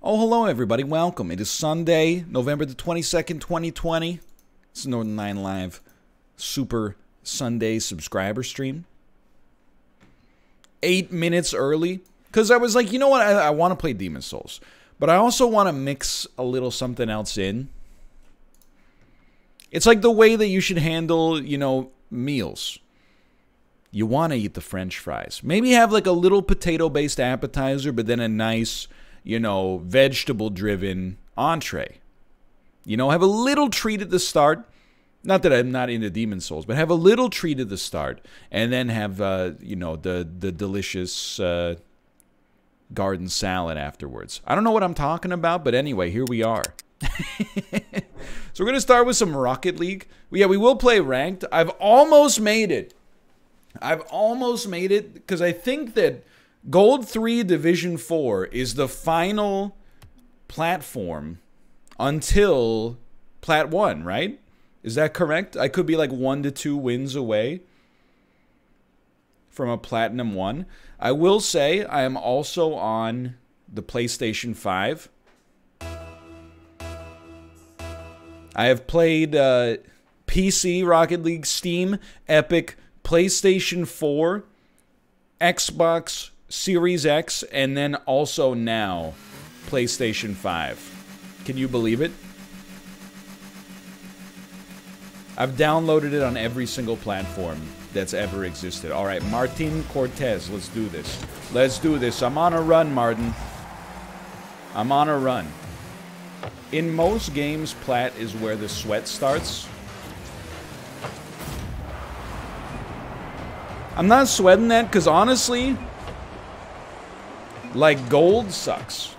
Oh, hello, everybody. Welcome. It is Sunday, November the 22nd, 2020. It's Northern 9 Live Super Sunday subscriber stream. 8 minutes early, because I was like, you know what? I want to play Demon's Souls, but I also want to mix a little something else in. It's like the way that you should handle, meals. You want to eat the French fries. Maybe have like a little potato-based appetizer, but then a nice, vegetable-driven entree. Have a little treat at the start. Not that I'm not into Demon's Souls, but have a little treat at the start. And then have, the delicious garden salad afterwards. I don't know what I'm talking about, but anyway, here we are. So we're going to start with some Rocket League. We will play ranked. I've almost made it. Because I think that Gold 3 Division 4 is the final platform until Plat 1, right? Is that correct? I could be like 1 to 2 wins away from a Platinum 1. I will say I am also on the PlayStation 5. I have played PC, Rocket League, Steam, Epic, PlayStation 4, Xbox Series X, and then also now PlayStation 5. Can you believe it? I've downloaded it on every single platform that's ever existed. All right, Martin Cortez, let's do this. Let's do this. I'm on a run, Martin. I'm on a run. In most games, Plat is where the sweat starts. I'm not sweating that because honestly, like, gold sucks.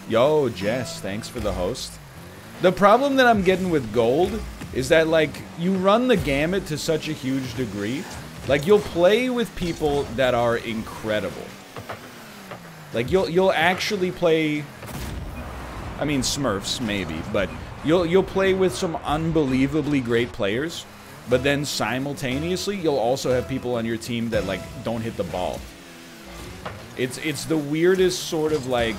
Yo, Jess, thanks for the host. The problem that I'm getting with gold is that, like, you run the gamut to such a huge degree. Like, you'll play with people that are incredible. Like, you'll actually play, I mean, Smurfs, maybe, but you'll play with some unbelievably great players. But then simultaneously, you'll also have people on your team that, like, don't hit the ball. It's the weirdest sort of, like,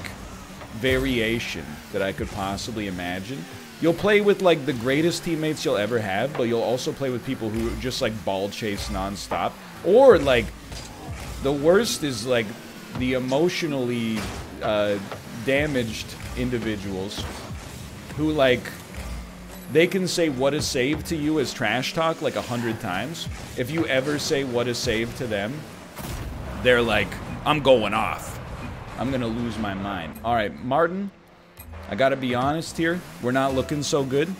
variation that I could possibly imagine. You'll play with, like, the greatest teammates you'll ever have, but you'll also play with people who just, like, ball chase nonstop. Or, like, the worst is, like, the emotionally damaged individuals who, like, they can say what a save to you as trash talk like 100 times. If you ever say what a save to them, they're like, I'm going off. I'm gonna lose my mind. All right, Martin, I gotta be honest here. We're not looking so good.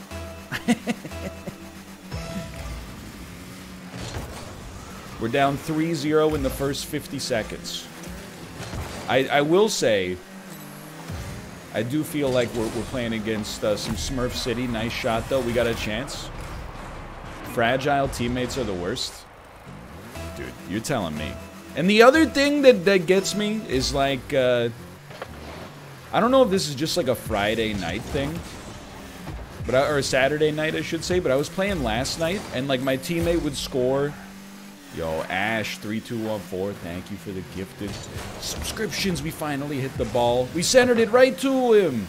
We're down 3-0 in the first 50 seconds. I will say, I do feel like we're playing against some Smurf City. Nice shot, though. We got a chance. Fragile teammates are the worst. Dude, you're telling me. And the other thing that gets me is, like, I don't know if this is just, like, a Friday night thing. Or a Saturday night, I should say. But I was playing last night, and, like, my teammate would score. Yo, Ash3214, thank you for the gifted subscriptions. We finally hit the ball. We centered it right to him.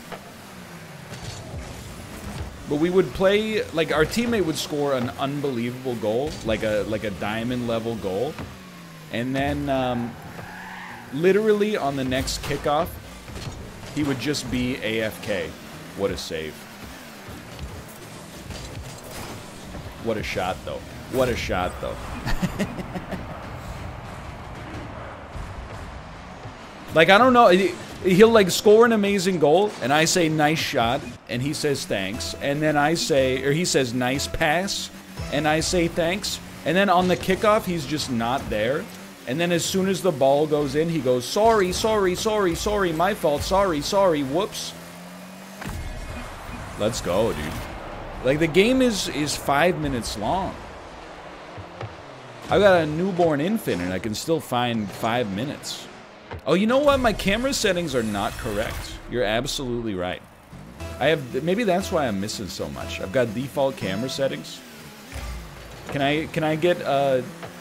But we would play, like, our teammate would score an unbelievable goal, like a diamond level goal. And then, literally on the next kickoff, he would just be AFK. What a save. What a shot, though. What a shot, though. Like, I don't know. He'll, like, score an amazing goal, and I say, nice shot, and he says, thanks. And then I say, or he says, nice pass, and I say, thanks. And then on the kickoff, he's just not there. And then as soon as the ball goes in, he goes, sorry, sorry, sorry, sorry, my fault, sorry, sorry, whoops. Let's go, dude. Like, the game is 5 minutes long. I've got a newborn infant, and I can still find 5 minutes. Oh, you know what? My camera settings are not correct. You're absolutely right. Maybe that's why I'm missing so much. I've got default camera settings. Can I get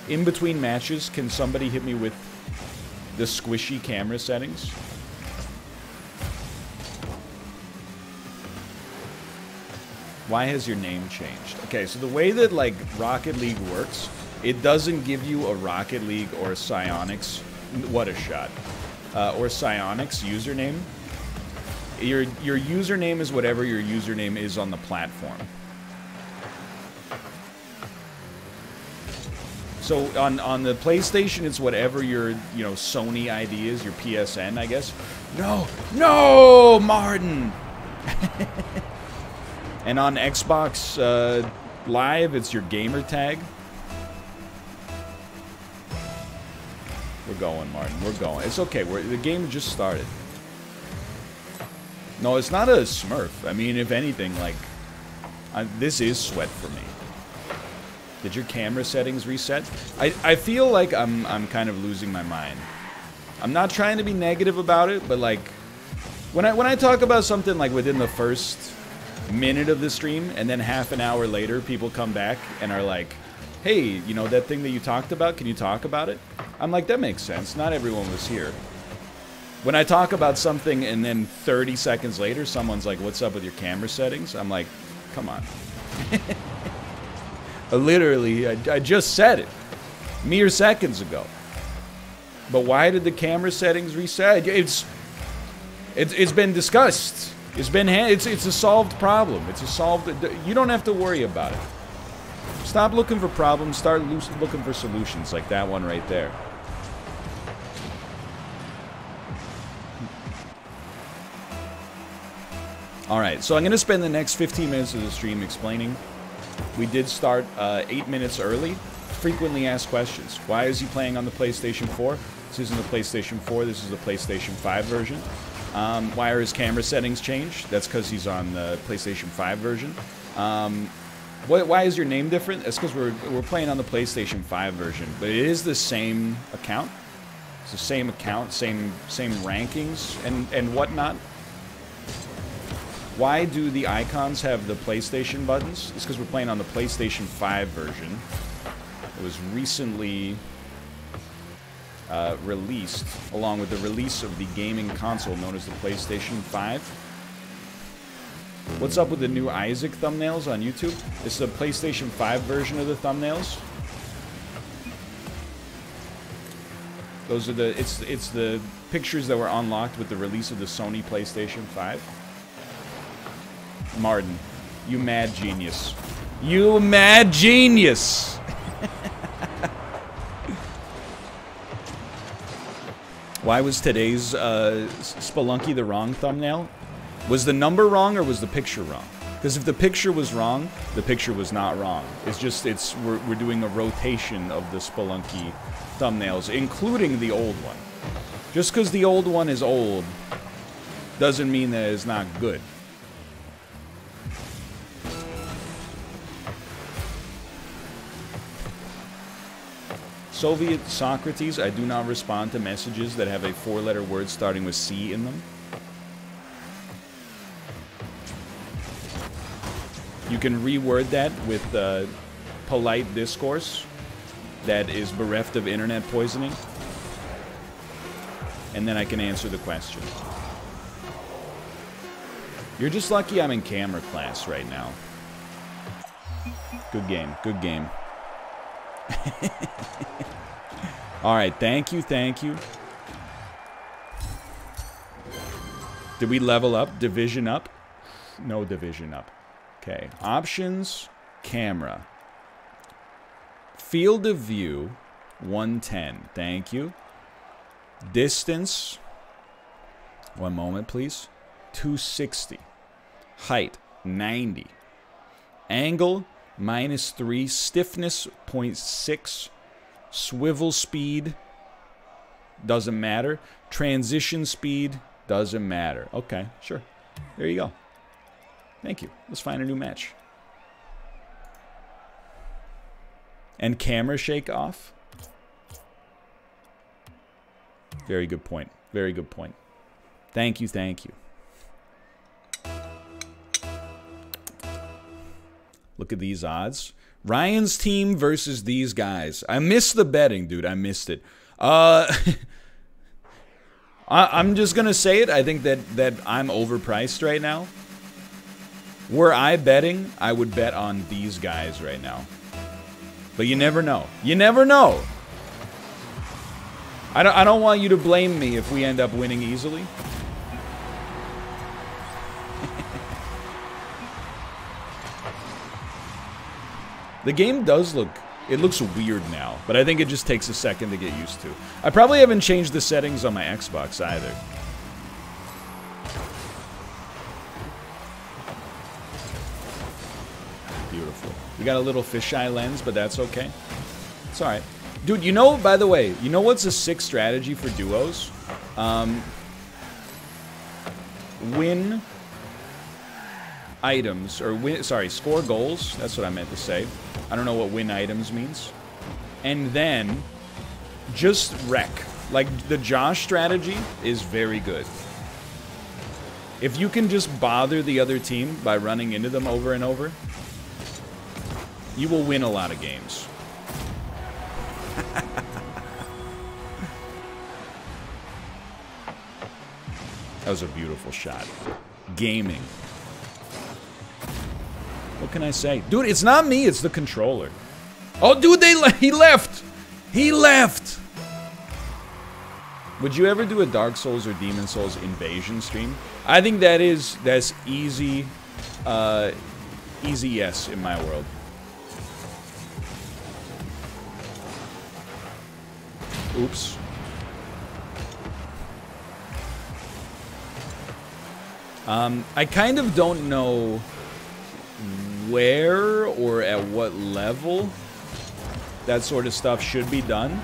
in between matches? Can somebody hit me with The squishy camera settings. Why has your name changed? Okay, so the way that, like, Rocket League works, it doesn't give you a Rocket League or a Psyonix, what a shot, or Psyonix username. Your username is whatever your username is on the platform. So on the PlayStation, it's whatever your, you know, Sony ID is, your PSN, I guess. No, Martin! And on Xbox Live, it's your gamer tag. We're going, Martin. We're going. It's okay. The game just started. No, it's not a smurf. I mean, if anything, like, this is sweat for me. Did your camera settings reset? I feel like I'm kind of losing my mind. I'm not trying to be negative about it, but like, when I talk about something like within the first minute of the stream, and then half an hour later, people come back and are like, hey, you know, that thing that you talked about, can you talk about it? I'm like, that makes sense. Not everyone was here. When I talk about something and then 30 seconds later, someone's like, what's up with your camera settings? I'm like, come on. Literally, I just said it mere seconds ago. But why did the camera settings reset? It's been discussed. It's a solved problem. It's a solved. You don't have to worry about it. Stop looking for problems. Start looking for solutions, like that one right there. All right, so I'm going to spend the next 15 minutes of the stream explaining. We did start 8 minutes early. Frequently asked questions. Why is he playing on the PlayStation 4? This isn't the PlayStation 4. This is the PlayStation 5 version. Why are his camera settings changed? That's because he's on the PlayStation 5 version. Why is your name different? That's because we're playing on the PlayStation 5 version. But it is the same account. It's the same account, same rankings and whatnot. Why do the icons have the PlayStation buttons? It's because we're playing on the PlayStation 5 version. It was recently released, along with the release of the gaming console known as the PlayStation 5. What's up with the new Isaac thumbnails on YouTube? It's the PlayStation 5 version of the thumbnails. Those are it's the pictures that were unlocked with the release of the Sony PlayStation 5. Martin, you mad genius. You mad genius! Why was today's Spelunky the wrong thumbnail? Was the number wrong or was the picture wrong? Because if the picture was wrong, the picture was not wrong. It's just we're doing a rotation of the Spelunky thumbnails, including the old one. Just because the old one is old doesn't mean that it's not good. Soviet Socrates, I do not respond to messages that have a 4-letter word starting with C in them. You can reword that with polite discourse that is bereft of internet poisoning. And then I can answer the question. You're just lucky I'm in camera class right now. Good game, good game. Alright, thank you, thank you. Did we level up? Division up? No division up. Okay, options, camera. Field of view, 110. Thank you. Distance, one moment please, 260. Height, 90. Angle, -3. Stiffness, 0.6. Swivel speed, doesn't matter. Transition speed, doesn't matter. Okay, sure. There you go. Thank you. Let's find a new match. And camera shake off. Very good point. Very good point. Thank you, thank you. Look at these odds. Ryan's team versus these guys. I missed the betting, dude. I missed it. I'm just gonna say it. I think that I'm overpriced right now. Were I betting, I would bet on these guys right now. But you never know. You never know. I don't want you to blame me if we end up winning easily. The game does look... It looks weird now, but I think it just takes a second to get used to. I probably haven't changed the settings on my Xbox either. Beautiful. We got a little fisheye lens, but that's okay. It's alright. Dude, you know, by the way, you know what's a sick strategy for duos? Win items, or score goals. That's what I meant to say. I don't know what win items means. And then just wreck. Like, the Josh strategy is very good. If you can just bother the other team by running into them over and over, you will win a lot of games. That was a beautiful shot. Gaming. What can I say? Dude, it's not me, it's the controller. Oh, dude, he left! He left! Would you ever do a Dark Souls or Demon Souls invasion stream? I think that's easy, easy yes in my world. Oops. I kind of don't know where or at what level that sort of stuff should be done,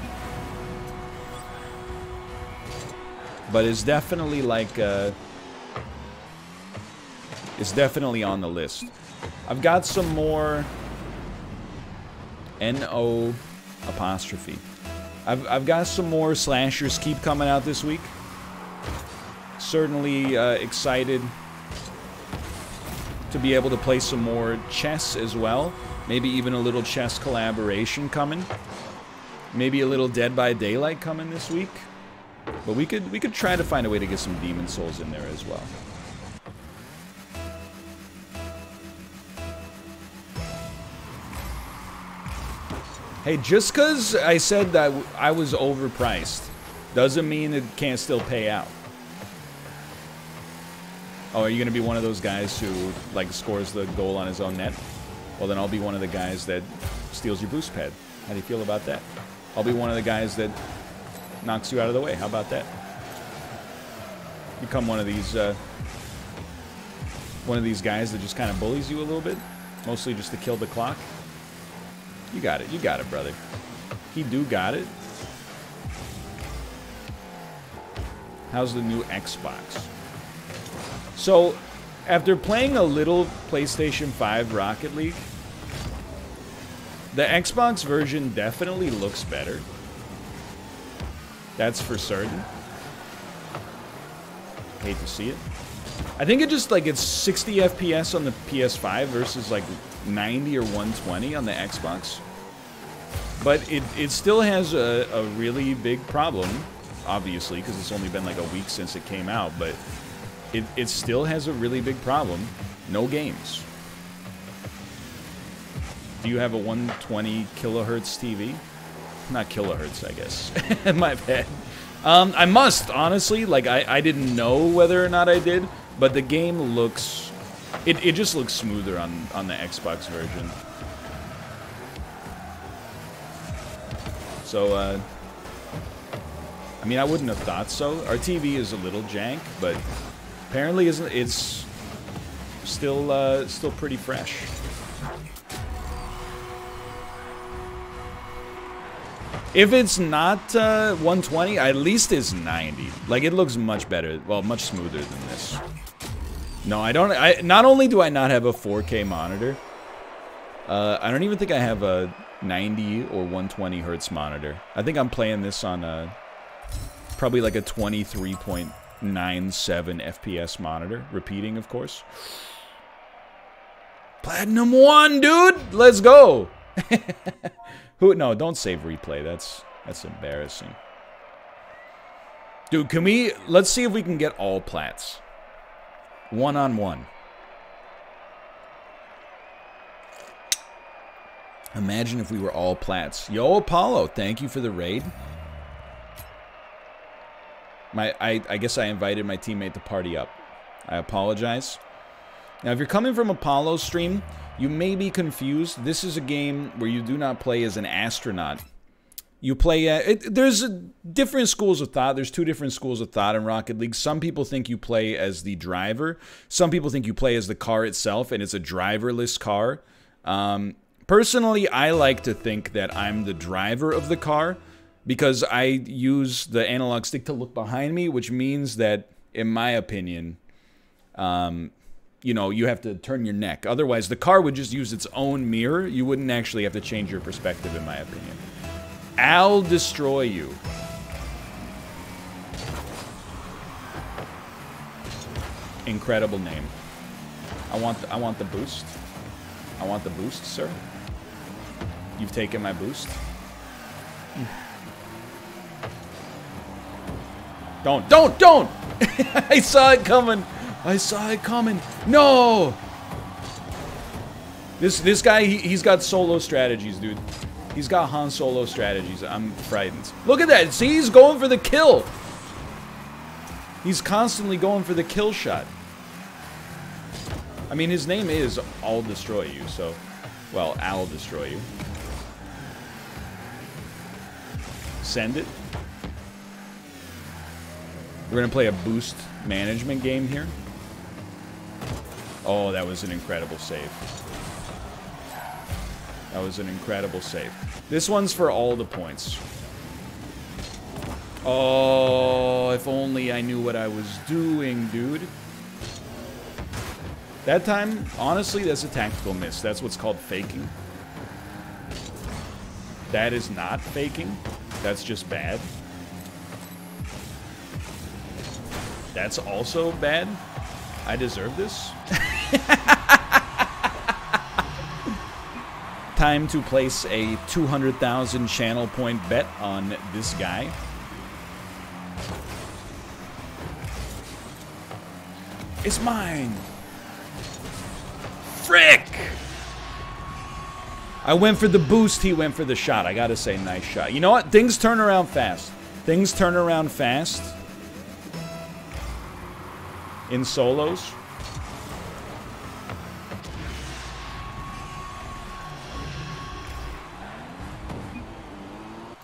but it's definitely like it's definitely on the list. I've got some more N-O apostrophe. I've got some more slashers keep coming out this week. Certainly excited to be able to play some more chess as well. Maybe even a little chess collaboration coming. Maybe a little Dead by Daylight coming this week. But we could try to find a way to get some Demon Souls in there as well. Hey, just because I said that I was overpriced doesn't mean it can't still pay out. Oh, are you going to be one of those guys who, like, scores the goal on his own net? Well, then I'll be one of the guys that steals your boost pad. How do you feel about that? I'll be one of the guys that knocks you out of the way. How about that? Become one of these guys that just kind of bullies you a little bit, mostly just to kill the clock. You got it, brother. He do got it. How's the new Xbox? So, after playing a little PlayStation 5 Rocket League, the Xbox version definitely looks better. That's for certain. Hate to see it. I think it just, like, it's 60 FPS on the PS5 versus, like, 90 or 120 on the Xbox. But it still has a really big problem, obviously, because it's only been, like, a week since it came out, but it still has a really big problem. No games. Do you have a 120 kilohertz TV? Not kilohertz, I guess. My bad. I must, honestly. Like, I didn't know whether or not I did, but the game looks... It just looks smoother on the Xbox version. So, I mean, I wouldn't have thought so. Our TV is a little jank, but apparently it's still pretty fresh. If it's not 120, at least it's 90. Like, it looks much better. Well, much smoother than this. No, I don't. Not only do I not have a 4K monitor, I don't even think I have a 90 or 120 hertz monitor. I think I'm playing this on probably like a 23.97 FPS monitor. Repeating, of course. Platinum 1, dude! Let's go! No, don't save replay. That's embarrassing. Dude, can we... Let's see if we can get all plats. One-on-one. Imagine if we were all plats. Yo, Apollo, thank you for the raid. I guess I invited my teammate to party up. I apologize. Now, if you're coming from Apollo's stream, you may be confused. This is a game where you do not play as an astronaut. You play... there's different schools of thought. There's two different schools of thought in Rocket League. Some people think you play as the driver. Some people think you play as the car itself, and it's a driverless car. Personally, I like to think that I'm the driver of the car, because I use the analog stick to look behind me, which means that, in my opinion, you know, you have to turn your neck. Otherwise, the car would just use its own mirror. You wouldn't actually have to change your perspective, in my opinion. I'll destroy you. Incredible name. I want the boost. I want the boost, sir. You've taken my boost. Don't! I saw it coming. I saw it coming. No! This guy, he's got solo strategies, dude. He's got Han Solo strategies. I'm frightened. Look at that. See, he's going for the kill. He's constantly going for the kill shot. I mean, his name is I'll Destroy You, so... Well, I'll destroy you. Send it. We're gonna play a boost management game here. Oh, that was an incredible save. That was an incredible save. This one's for all the points. Oh, if only I knew what I was doing, dude. That time, honestly, that's a tactical miss. That's what's called faking. That is not faking. That's just bad. That's also bad. I deserve this. Time to place a 200,000 channel point bet on this guy. It's mine. Frick! I went for the boost, he went for the shot. I gotta say, nice shot. You know what? Things turn around fast. Things turn around fast. In solos.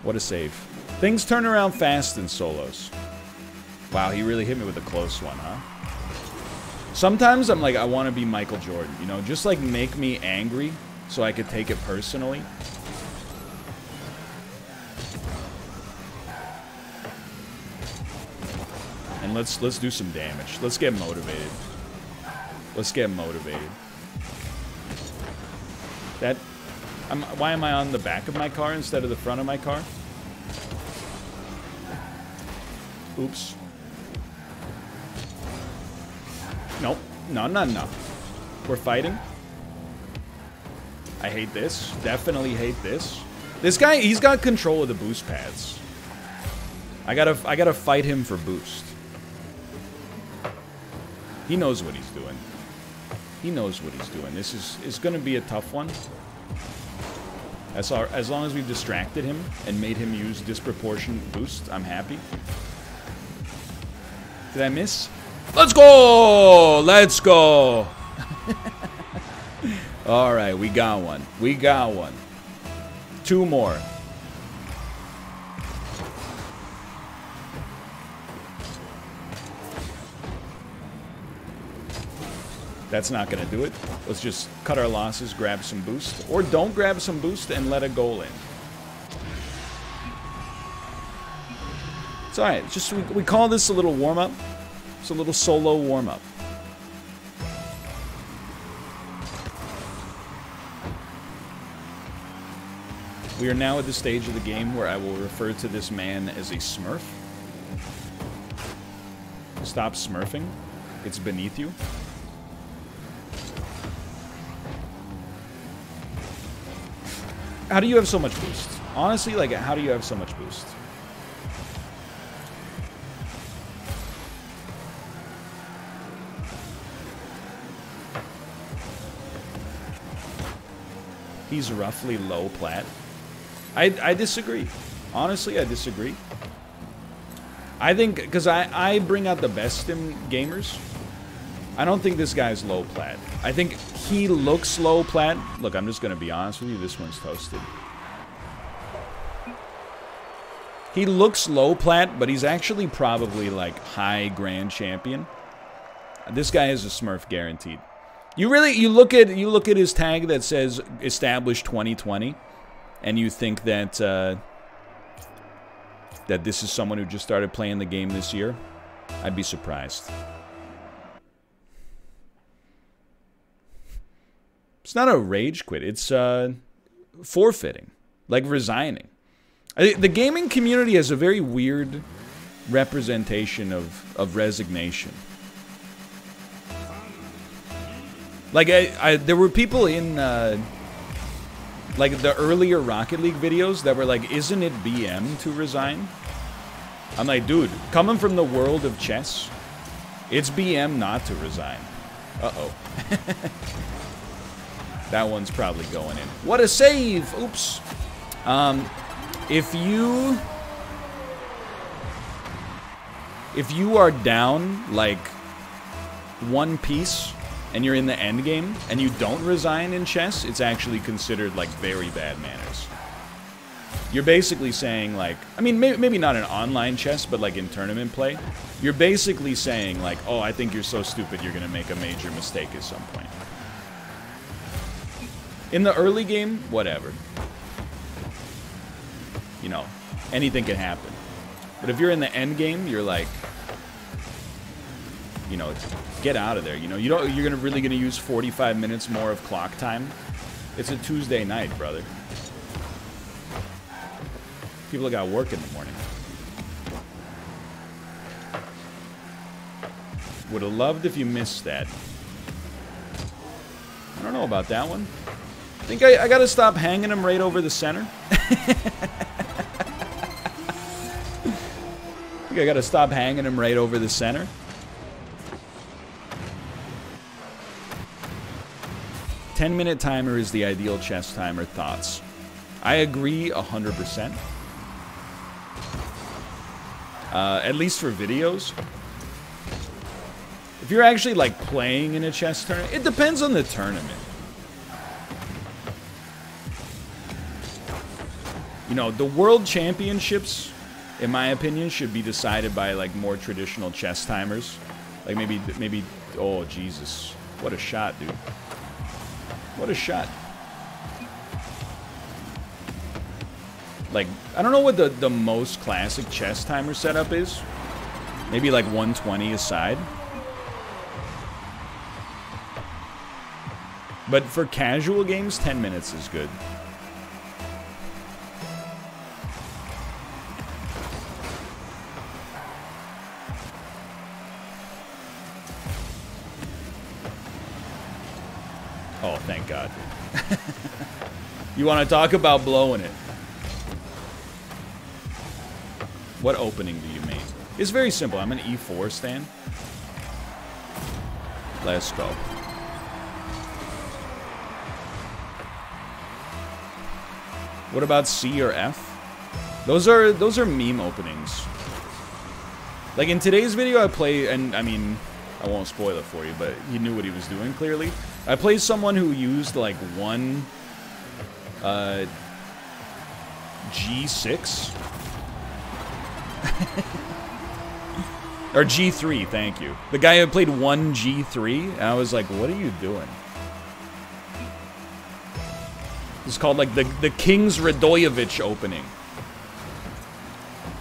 What a save. Things turn around fast in solos. Wow, he really hit me with a close one, huh? Sometimes I'm like, I want to be Michael Jordan, you know? Just like make me angry so I could take it personally. And let's do some damage. Let's get motivated. Let's get motivated. That... why am I on the back of my car instead of the front of my car? Oops. Nope. No. We're fighting. I hate this. Definitely hate this. This guy, he's got control of the boost pads. I gotta fight him for boost. He knows what he's doing. He knows what he's doing. This is gonna be a tough one. As long as we've distracted him and made him use disproportionate boost, I'm happy. Did I miss? Let's go! Let's go! Alright, we got one. We got one. Two more. That's not going to do it. Let's just cut our losses, grab some boost. Or don't grab some boost and let a goal in. It's alright. Just we call this a little warm-up. It's a little solo warm-up. We are now at the stage of the game where I will refer to this man as a smurf. Stop smurfing. It's beneath you. How do you have so much boost? Honestly, like, how do you have so much boost? he's roughly low plat. I disagree. Honestly, I disagree. I think, because I bring out the best in gamers, I don't think this guy's low plat. I think he looks low plat. Look, I'm just going to be honest with you. This one's toasted. He looks low plat, but he's actually probably like high grand champion. This guy is a Smurf guaranteed. You look at his tag that says established 2020, and you think that that this is someone who just started playing the game this year. I'd be surprised. It's not a rage quit. It's forfeiting, like resigning. The gaming community has a very weird representation of resignation. Like, there were people in, like, the earlier Rocket League videos that were like, isn't it BM to resign? I'm like, dude, coming from the world of chess, it's BM not to resign. Uh-oh. That one's probably going in. What a save! Oops. If you are down, like, one piece, and you're in the end game, and you don't resign in chess, it's actually considered, like, very bad manners. You're basically saying, like, I mean, maybe not in online chess, but, like, in tournament play, you're basically saying, like, oh, I think you're so stupid you're gonna make a major mistake at some point. In the early game, whatever. You know, anything can happen. But if you're in the end game, you're like, you know, get out of there. You know, you're really gonna use 45 minutes more of clock time. It's a Tuesday night, brother. People got work in the morning. Would have loved if you missed that. I don't know about that one. I think I gotta stop hanging him right over the center. I gotta stop hanging him right over the center. "10-minute timer is the ideal chess timer." Thoughts? I agree 100%. At least for videos. If you're actually, like, playing in a chess tournament, it depends on the tournament. You know, the World Championships, in my opinion, should be decided by, like, more traditional chess timers. Like, maybe, oh, Jesus. What a shot, dude. What a shot. Like, I don't know what the most classic chess timer setup is. Maybe, like, 120 a side. But for casual games, 10 minutes is good. Oh, thank God. You want to talk about blowing it? What opening do you make? It's very simple. I'm an E4 stand. Let's go. What about C or F? Those are meme openings. Like in today's video, I play, and I mean, I won't spoil it for you, but he knew what he was doing clearly. I played someone who used like one G6 or G3. Thank you. The guy who played one G3, and I was like, "What are you doing?" It's called like the King's Radoyevich opening.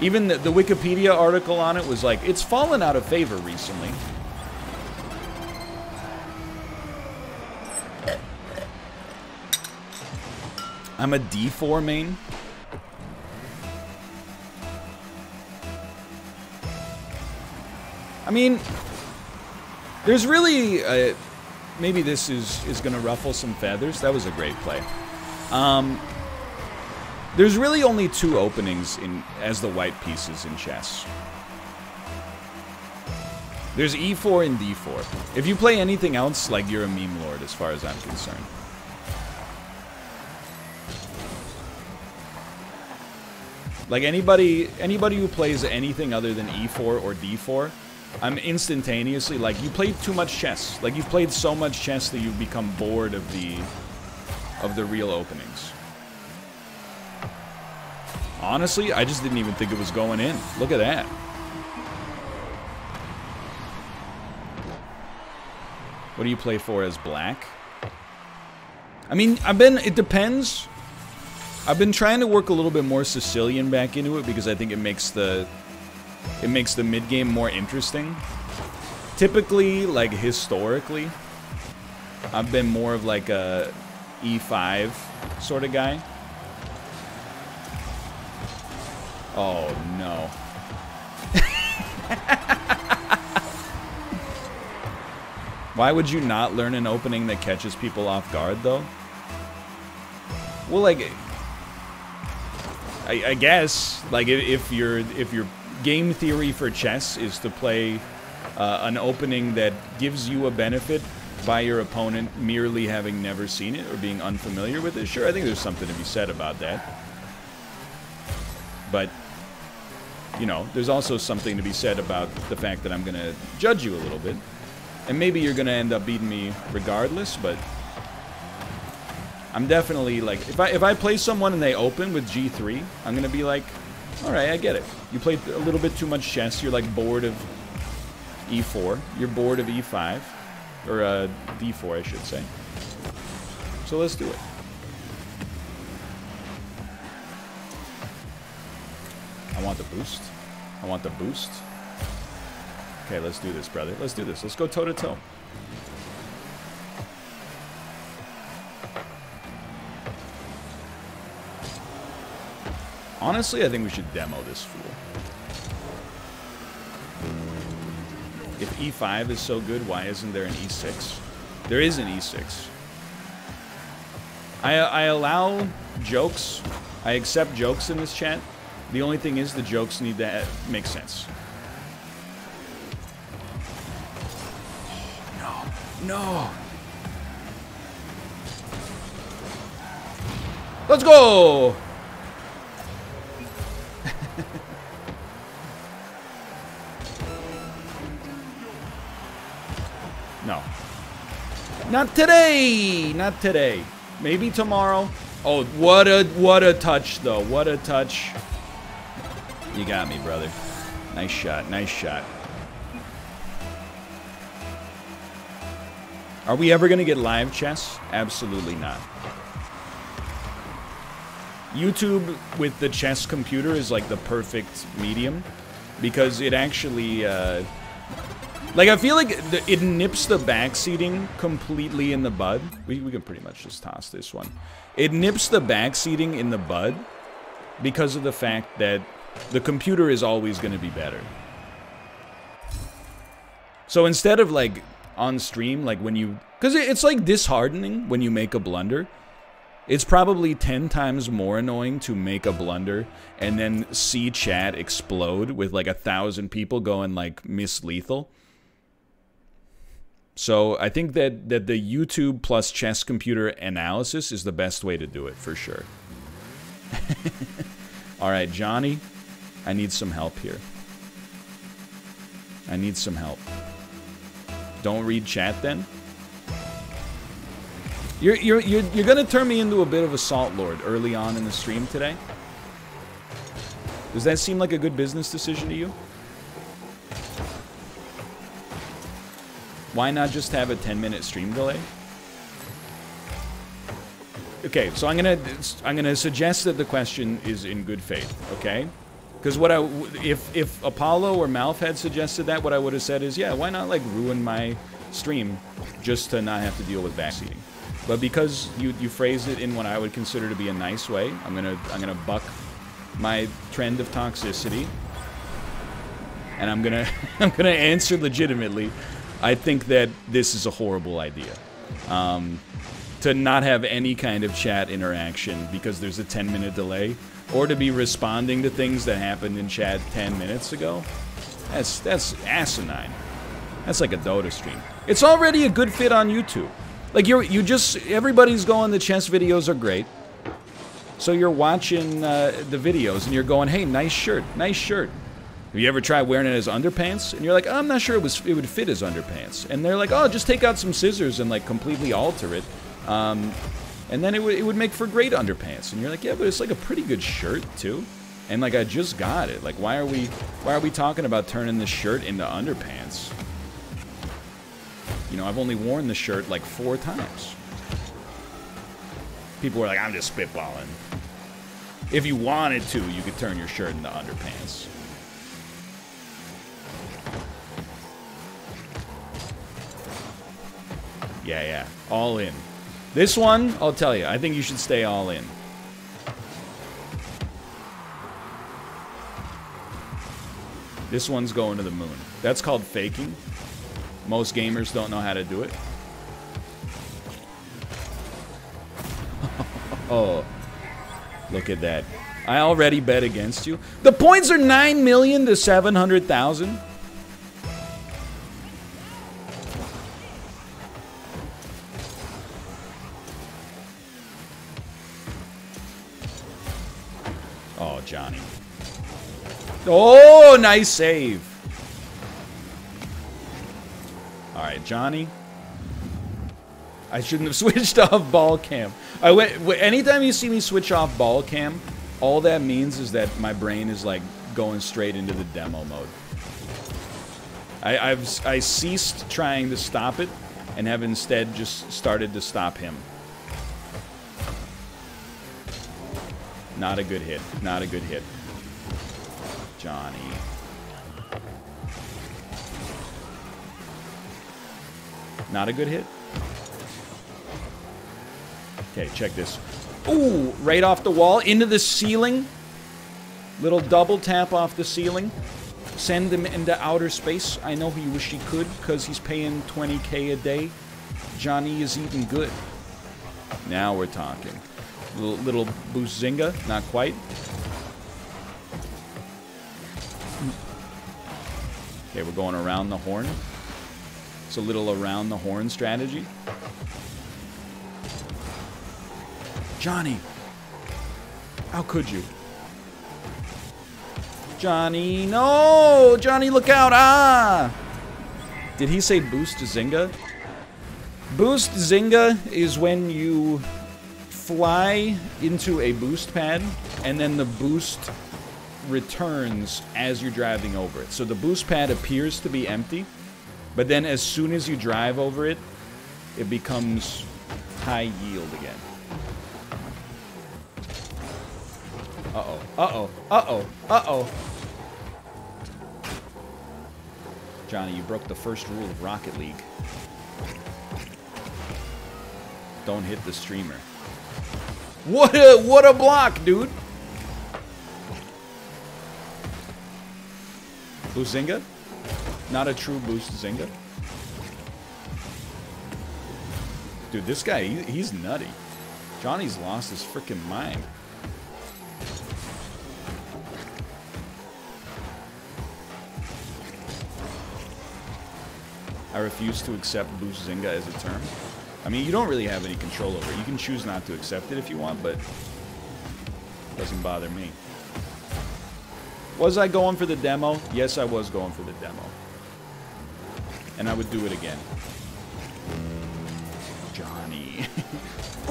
Even the Wikipedia article on it was like, it's fallen out of favor recently. I'm a D4 main. I mean, there's really, maybe this is gonna ruffle some feathers. That was a great play. There's really only two openings as the white pieces in chess. There's E4 and D4. If you play anything else, like, you're a meme lord as far as I'm concerned. Like anybody who plays anything other than E4 or D4, I'm instantaneously like, you played too much chess. Like you've played so much chess that you've become bored of the real openings. Honestly, I just didn't even think it was going in. Look at that. What do you play for as black? I mean, it depends. I've been trying to work a little bit more Sicilian back into it because I think it makes the mid-game more interesting. Typically, like historically, I've been more of like a E5 sort of guy. Oh, no. Why would you not learn an opening that catches people off guard, though? Well, like, I guess, like, if your game theory for chess is to play an opening that gives you a benefit by your opponent merely having never seen it or being unfamiliar with it, sure, I think there's something to be said about that. But, you know, there's also something to be said about the fact that I'm going to judge you a little bit. And maybe you're going to end up beating me regardless, but I'm definitely, like, if I play someone and they open with G3, I'm going to be like, all right, I get it. You played a little bit too much chess. You're, like, bored of E4. You're bored of E5. Or D4, I should say. So let's do it. I want the boost. I want the boost. Okay, let's do this, brother. Let's do this. Let's go toe-to-toe. Honestly, I think we should demo this fool. If E5 is so good, why isn't there an E6? There is an E6. I allow jokes. I accept jokes in this chat. The only thing is the jokes need to make sense. No. Let's go! No. Not today! Not today. Maybe tomorrow. Oh, what a touch, though. What a touch. You got me, brother. Nice shot. Nice shot. Are we ever going to get live chess? Absolutely not. YouTube with the chess computer is like the perfect medium because it actually, like, I feel like it nips the backseating completely in the bud. We can pretty much just toss this one. It nips the backseating in the bud because of the fact that the computer is always going to be better. So instead of, like, on stream, like when you... Because it's like disheartening when you make a blunder. It's probably 10 times more annoying to make a blunder and then see chat explode with like 1,000 people going like Miss Lethal. So I think that the YouTube plus chess computer analysis is the best way to do it for sure. All right, Johnny, I need some help here. I need some help. Don't read chat then. You're gonna turn me into a bit of a salt lord early on in the stream today. Does that seem like a good business decision to you? Why not just have a 10-minute stream delay? Okay, so I'm gonna suggest that the question is in good faith, okay? Because if Apollo or Malf had suggested that, what I would have said is, yeah, why not like ruin my stream just to not have to deal with backseating? But because you phrased it in what I would consider to be a nice way, I'm gonna buck my trend of toxicity, and I'm gonna answer legitimately. I think that this is a horrible idea. To not have any kind of chat interaction because there's a 10-minute delay, or to be responding to things that happened in chat 10 minutes ago, that's asinine. That's like a Dota stream. It's already a good fit on YouTube. Like everybody's going, the chess videos are great. So you're watching the videos and you're going, hey, nice shirt, nice shirt. Have you ever tried wearing it as underpants? And you're like, oh, I'm not sure it would fit as underpants. And they're like, oh, just take out some scissors and like completely alter it. And then it would make for great underpants. And you're like, yeah, but it's like a pretty good shirt too. And like I just got it. Like why are we talking about turning this shirt into underpants? You know, I've only worn the shirt like 4 times. People were like, I'm just spitballing. If you wanted to, you could turn your shirt into underpants. Yeah, all in. This one, I'll tell you, I think you should stay all in. This one's going to the moon. That's called faking. Most gamers don't know how to do it. Oh, look at that. I already bet against you. The points are 9 million to 700,000. Oh, Johnny. Oh, nice save. All right, Johnny. I shouldn't have switched off ball cam. Anytime you see me switch off ball cam, all that means is that my brain is like going straight into the demo mode. I ceased trying to stop it and have instead just started to stop him. Not a good hit. Not a good hit. Johnny. Not a good hit. Okay, check this. Ooh, right off the wall, into the ceiling. Little double tap off the ceiling. Send him into outer space. I know he wish he could, because he's paying 20K a day. Johnny is eating good. Now we're talking. Little boost Zynga, not quite. Okay, we're going around the horn. It's a little around the horn strategy. Johnny, how could you? Johnny, no! Johnny, look out! Ah! Did he say boost Zynga? Boost Zynga is when you fly into a boost pad and then the boost returns as you're driving over it. So the boost pad appears to be empty, but then as soon as you drive over it, it becomes high yield again. Uh-oh, uh-oh, uh-oh, uh-oh. Johnny, you broke the first rule of Rocket League. Don't hit the streamer. What a block, dude! Boost Zynga? Not a true boost Zynga. Dude, this guy, he's nutty. Johnny's lost his freaking mind. I refuse to accept boost Zynga as a term. I mean, you don't really have any control over it. You can choose not to accept it if you want, but it doesn't bother me. Was I going for the demo? Yes, I was going for the demo. And I would do it again. Johnny.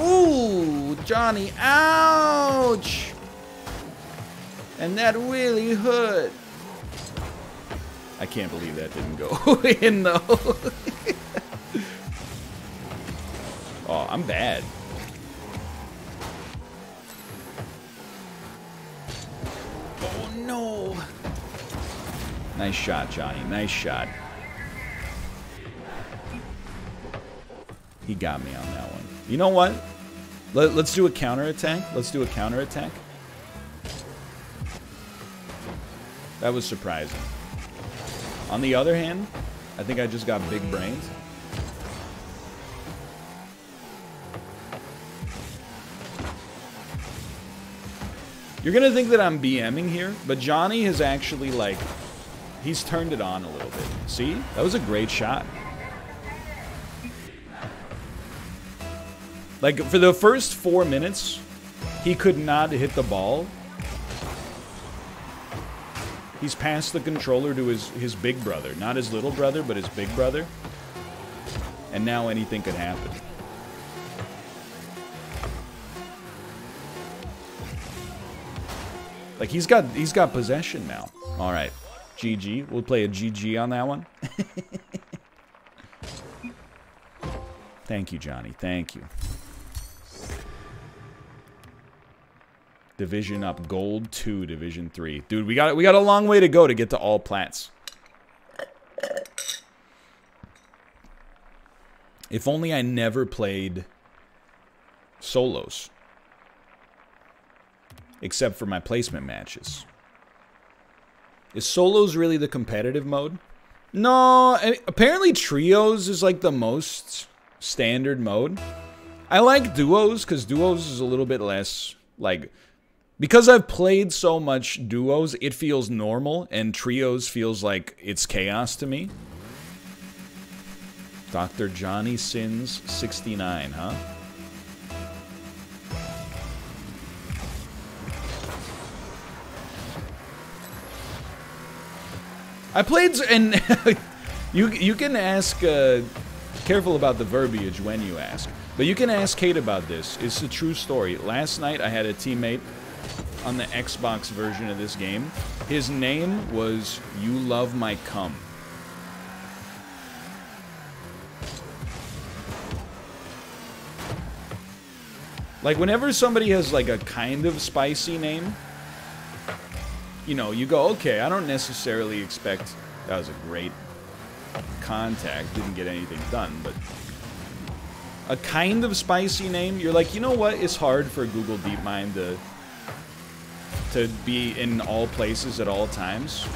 Ooh, Johnny, ouch! And that really hurt. I can't believe that didn't go in, though. Oh, I'm bad. Oh, no. Nice shot, Johnny. Nice shot. He got me on that one. You know what? Let's do a counterattack. Let's do a counterattack. That was surprising. On the other hand, I think I just got big brains. You're gonna think that I'm BMing here, but Johnny has actually, like, he's turned it on a little bit. See? That was a great shot. Like, for the first 4 minutes, He could not hit the ball. He's passed the controller to his big brother. Not his little brother, but his big brother. And now anything could happen. Like, he's got possession now. All right. GG. We'll play a GG on that one. Thank you, Johnny. Thank you. Division up. Gold 2, Division 3. Dude, we got a long way to go to get to all plats. If only I never played solos. Except for my placement matches. Is solos really the competitive mode? No, apparently trios is like the most standard mode. I like duos because duos is a little bit less like... Because I've played so much duos, it feels normal, and trios feels like it's chaos to me. Dr. Johnny Sins 69, huh? I played, and you can ask, careful about the verbiage when you ask, but you can ask Kate about this. It's a true story. Last night I had a teammate on the Xbox version of this game. His name was You Love My Cum. Like, whenever somebody has, like, a kind of spicy name, you know, you go, okay, I don't necessarily expect... That was a great contact. Didn't get anything done, but... A kind of spicy name, you're like, you know what? It's hard for Google DeepMind to be in all places at all times.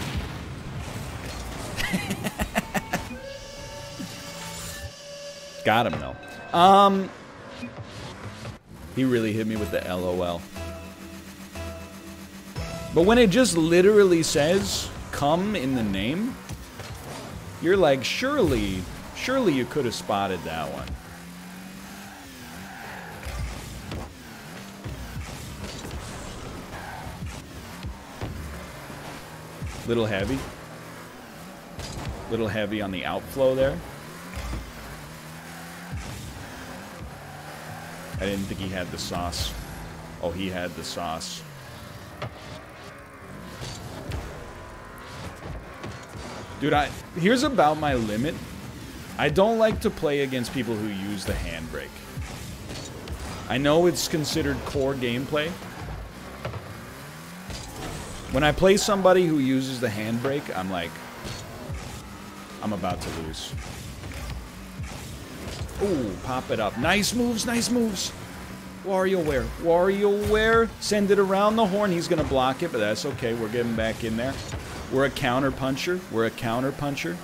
Got him, though. He really hit me with the LOL. But when it just literally says, come in the name, you're like, surely you could have spotted that one. Little heavy. Little heavy on the outflow there. I didn't think he had the sauce. Oh, he had the sauce. Dude, here's about my limit. I don't like to play against people who use the handbrake. I know it's considered core gameplay. When I play somebody who uses the handbrake, I'm like, I'm about to lose. Ooh, pop it up. Nice moves, nice moves. WarioWare. WarioWare. Send it around the horn. He's going to block it, but that's okay. We're getting back in there. We're a counter puncher. We're a counter puncher.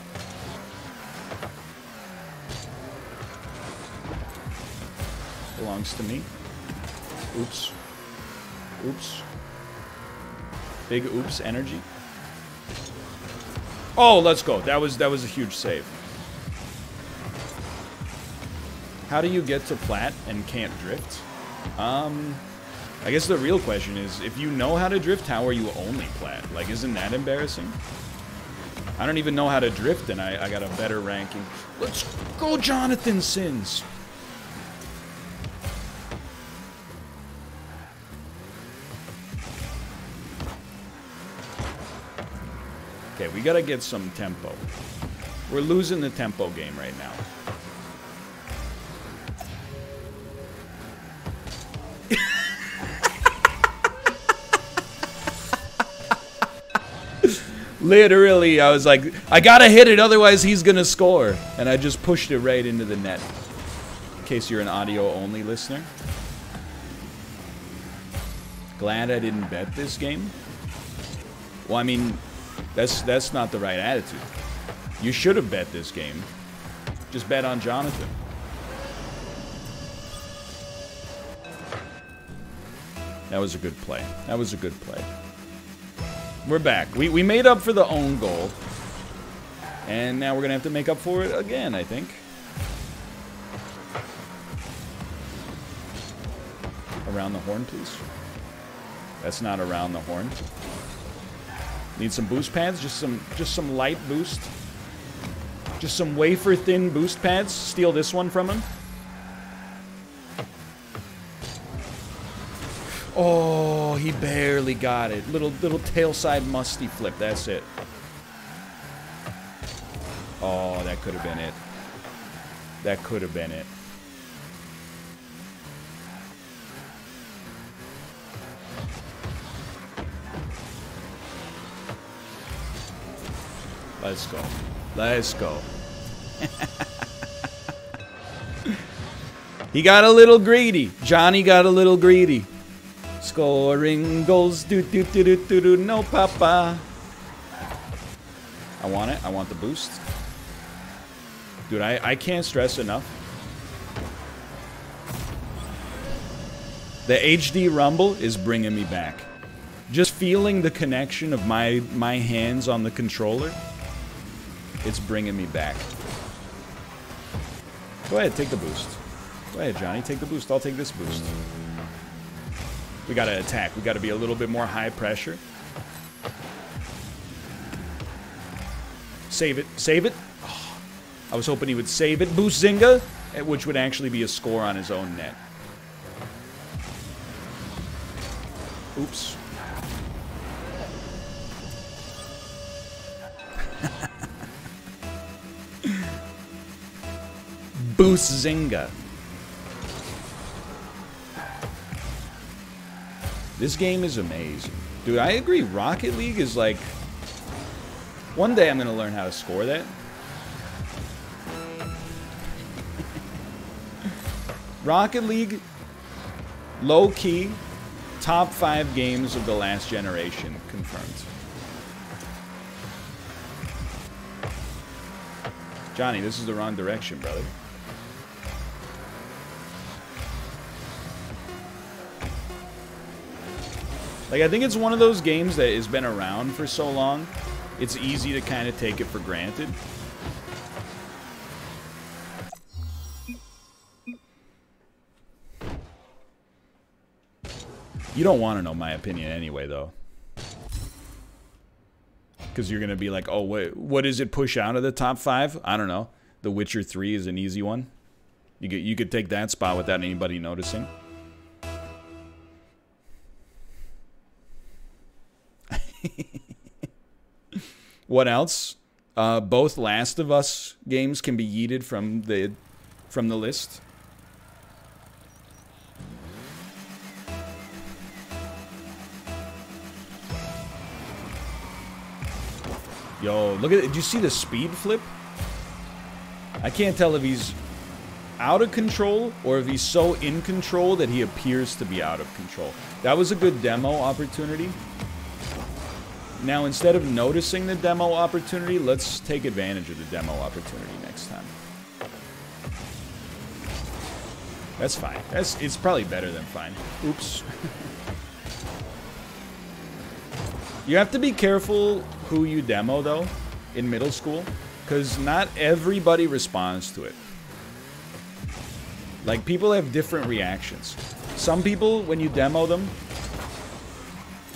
Belongs to me. Oops. Oops. Big oops energy. Oh, let's go. That was a huge save. How do you get to plat and can't drift? I guess the real question is, if you know how to drift, how are you only plat? Like, isn't that embarrassing? I don't even know how to drift, and I got a better ranking. Let's go, Jonathan Sins. Okay, we gotta get some tempo. We're losing the tempo game right now. Literally, I was like, I gotta hit it, otherwise he's gonna score. And I just pushed it right into the net. In case you're an audio-only listener. Glad I didn't bet this game. Well, I mean, that's not the right attitude. You should have bet this game. Just bet on Jonathan. That was a good play. That was a good play. We're back. We made up for the own goal. And now we're going to have to make up for it again, I think. Around the horn, please. That's not around the horn. Need some boost pads, just some light boost. Just some wafer thin boost pads. Steal this one from him. Oh, he barely got it. Little tailside musty flip. That's it. Oh, that could have been it. That could have been it. Let's go. Let's go. He got a little greedy. Johnny got a little greedy. Scoring goals, do, no papa. I want it. I want the boost. Dude, I can't stress enough. The HD rumble is bringing me back. Just feeling the connection of my hands on the controller, it's bringing me back. Go ahead, take the boost. Go ahead, Johnny, take the boost. I'll take this boost. We gotta attack. We gotta be a little bit more high pressure. Save it. Save it. Oh, I was hoping he would save it. Boost Zynga, which would actually be a score on his own net. Oops. Boost Zynga. This game is amazing. Dude, I agree. Rocket League is like... One day I'm going to learn how to score that. Rocket League, low-key, top 5 games of the last generation, confirmed. Johnny, this is the wrong direction, brother. Like, I think it's one of those games that has been around for so long, it's easy to kind of take it for granted. You don't want to know my opinion anyway, though. Because you're going to be like, oh, wait, what does it push out of the top 5? I don't know. The Witcher 3 is an easy one. You could take that spot without anybody noticing. What else? Both Last of Us games can be yeeted from the list. Yo, look at it. Did you see the speed flip? I can't tell if he's out of control or if he's so in control that he appears to be out of control. That was a good demo opportunity. Now, instead of noticing the demo opportunity, let's take advantage of the demo opportunity next time. That's fine. It's probably better than fine. Oops. You have to be careful who you demo, though, in middle school, because not everybody responds to it. Like, people have different reactions. Some people, when you demo them,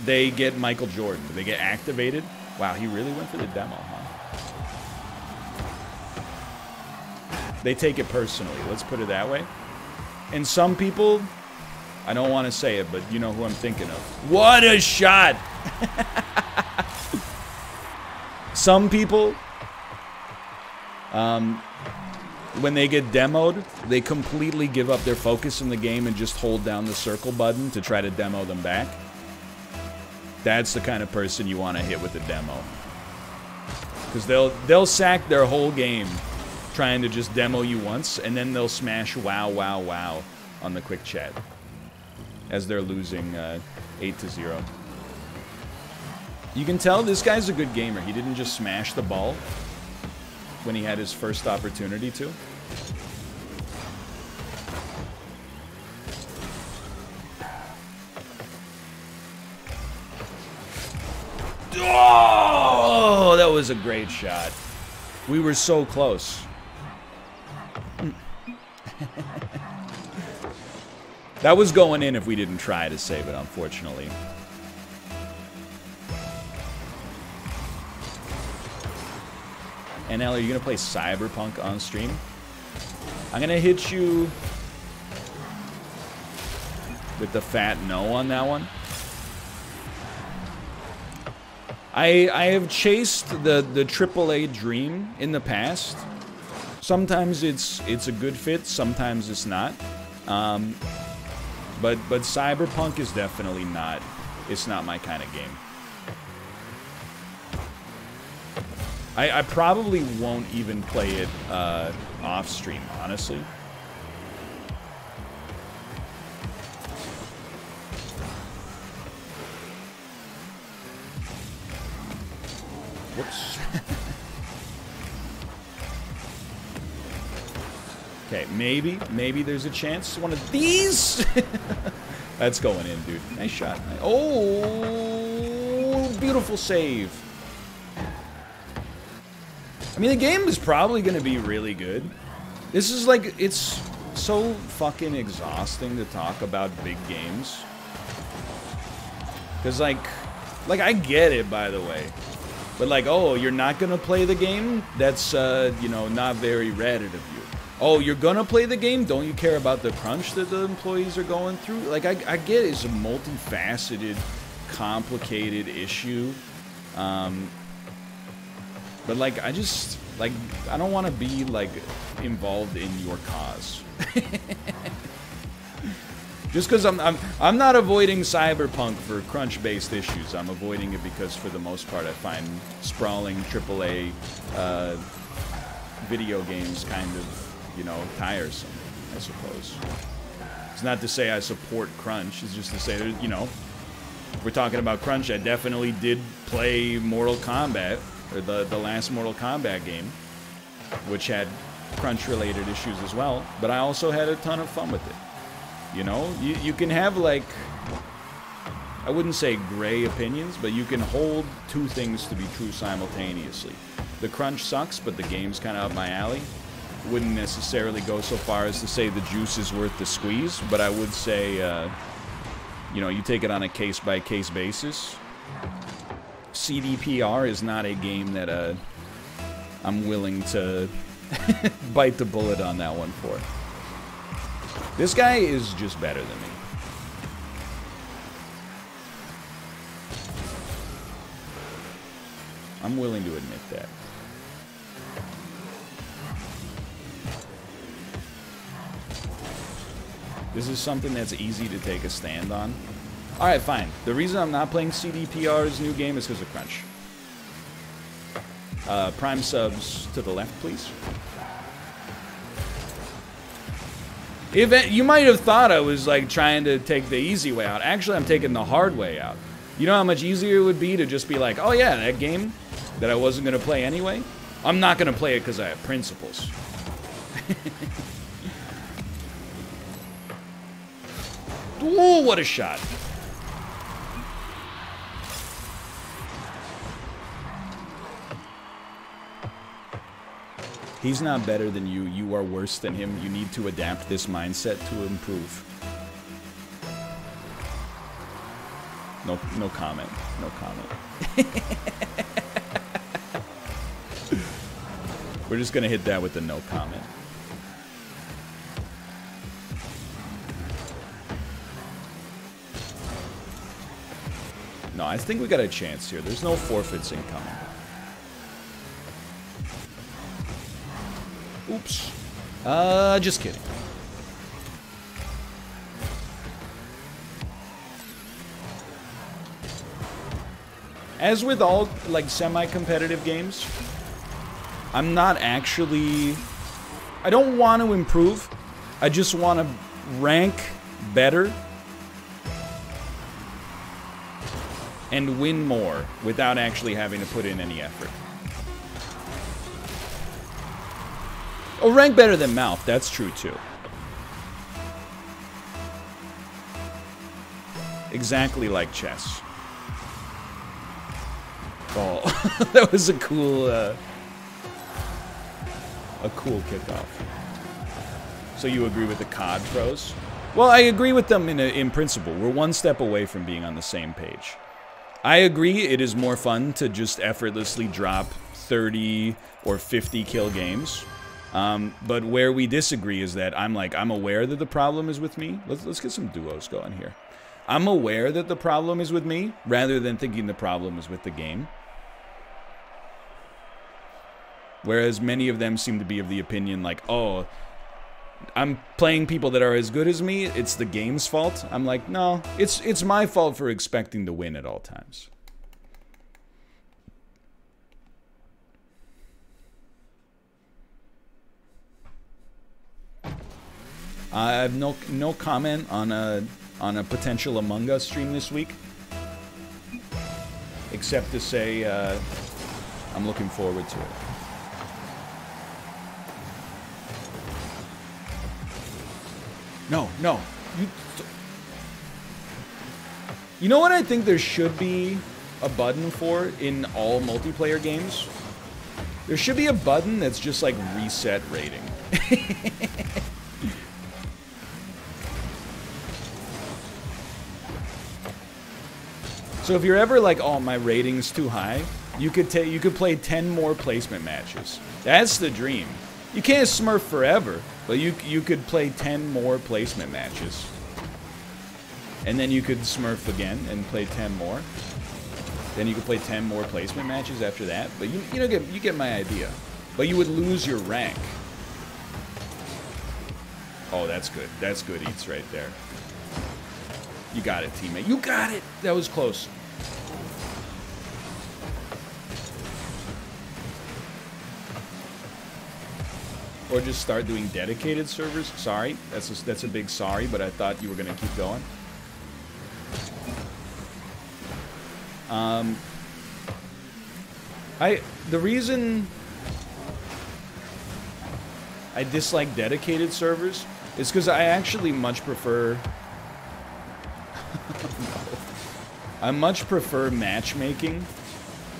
they get Michael Jordan. They get activated. Wow, he really went for the demo, huh? They take it personally. Let's put it that way. And some people, I don't want to say it, but you know who I'm thinking of. What a shot! Some people, when they get demoed, they completely give up their focus in the game and just hold down the circle button to try to demo them back. That's the kind of person you want to hit with a demo. Because they'll sack their whole game trying to just demo you once, and then they'll smash wow, wow, wow on the quick chat as they're losing 8-0. You can tell this guy's a good gamer. He didn't just smash the ball when he had his first opportunity to. Oh, that was a great shot. We were so close. That was going in if we didn't try to save it, unfortunately. NL, are you gonna play Cyberpunk on stream? I'm gonna hit you with the fat no on that one. I have chased the AAA dream in the past. Sometimes it's a good fit, sometimes it's not. But Cyberpunk is definitely not. It's not my kind of game. I probably won't even play it off stream, honestly. Whoops. Okay, maybe there's a chance one of these. That's going in, dude. Nice shot. Oh, beautiful save. I mean, the game is probably going to be really good. This is like, it's so fucking exhausting to talk about big games. Because, like I get it, by the way. But, like, oh, you're not going to play the game? That's, you know, not very Reddit of you. Oh, you're going to play the game? Don't you care about the crunch that the employees are going through? Like, I get it's a multifaceted, complicated issue. But, like, I just, like, I don't want to be, like, involved in your cause. Just because I'm not avoiding Cyberpunk for crunch-based issues. I'm avoiding it because, for the most part, I find sprawling AAA video games kind of, you know, tiresome, I suppose. It's not to say I support crunch. It's just to say that, you know, if we're talking about crunch, I definitely did play Mortal Kombat, or the last Mortal Kombat game, which had crunch-related issues as well, but I also had a ton of fun with it. You know, you can have, like, I wouldn't say gray opinions, but you can hold two things to be true simultaneously. The crunch sucks, but the game's kind of up my alley. Wouldn't necessarily go so far as to say the juice is worth the squeeze, but I would say, you know, you take it on a case-by-case basis. CDPR is not a game that I'm willing to bite the bullet on that one for. This guy is just better than me. I'm willing to admit that. This is something that's easy to take a stand on. Alright, fine. The reason I'm not playing CDPR's new game is because of crunch. Prime subs to the left, please. You might have thought I was, like, trying to take the easy way out. Actually, I'm taking the hard way out. You know how much easier it would be to just be like, oh yeah, that game that I wasn't going to play anyway? I'm not going to play it because I have principles. Ooh, what a shot. He's not better than you. You are worse than him. You need to adapt this mindset to improve. No comment. No comment. We're just gonna hit that with the no comment. No, I think we got a chance here. There's no forfeits incoming. Oops. Just kidding. As with all, like, semi-competitive games, I'm not actually... I don't want to improve. I just want to rank better and win more without actually having to put in any effort. Oh, rank better than mouth. That's true, too. Exactly like chess. Oh, that was a cool kickoff. So you agree with the COD pros? Well, I agree with them in principle. We're one step away from being on the same page. I agree it is more fun to just effortlessly drop 30 or 50 kill games. But where we disagree is that I'm aware that the problem is with me. Let's get some duos going here. I'm aware that the problem is with me, rather than thinking the problem is with the game. Whereas many of them seem to be of the opinion like, oh, I'm playing people that are as good as me, it's the game's fault. I'm like, no, it's my fault for expecting to win at all times. I have no comment on a potential Among Us stream this week, except to say I'm looking forward to it. No. You know what I think there should be a button for in all multiplayer games? There should be a button that's just like reset rating. So if you're ever like, oh, my rating's too high, you could play 10 more placement matches. That's the dream. You can't smurf forever, but you could play 10 more placement matches. And then you could smurf again and play 10 more. Then you could play 10 more placement matches after that. But you get my idea. But you would lose your rank. Oh, that's good. That's good eats right there. You got it, teammate. You got it! That was close. Or just start doing dedicated servers. Sorry, that's a big sorry, but I thought you were gonna keep going. The reason I dislike dedicated servers is because I actually much prefer. I much prefer matchmaking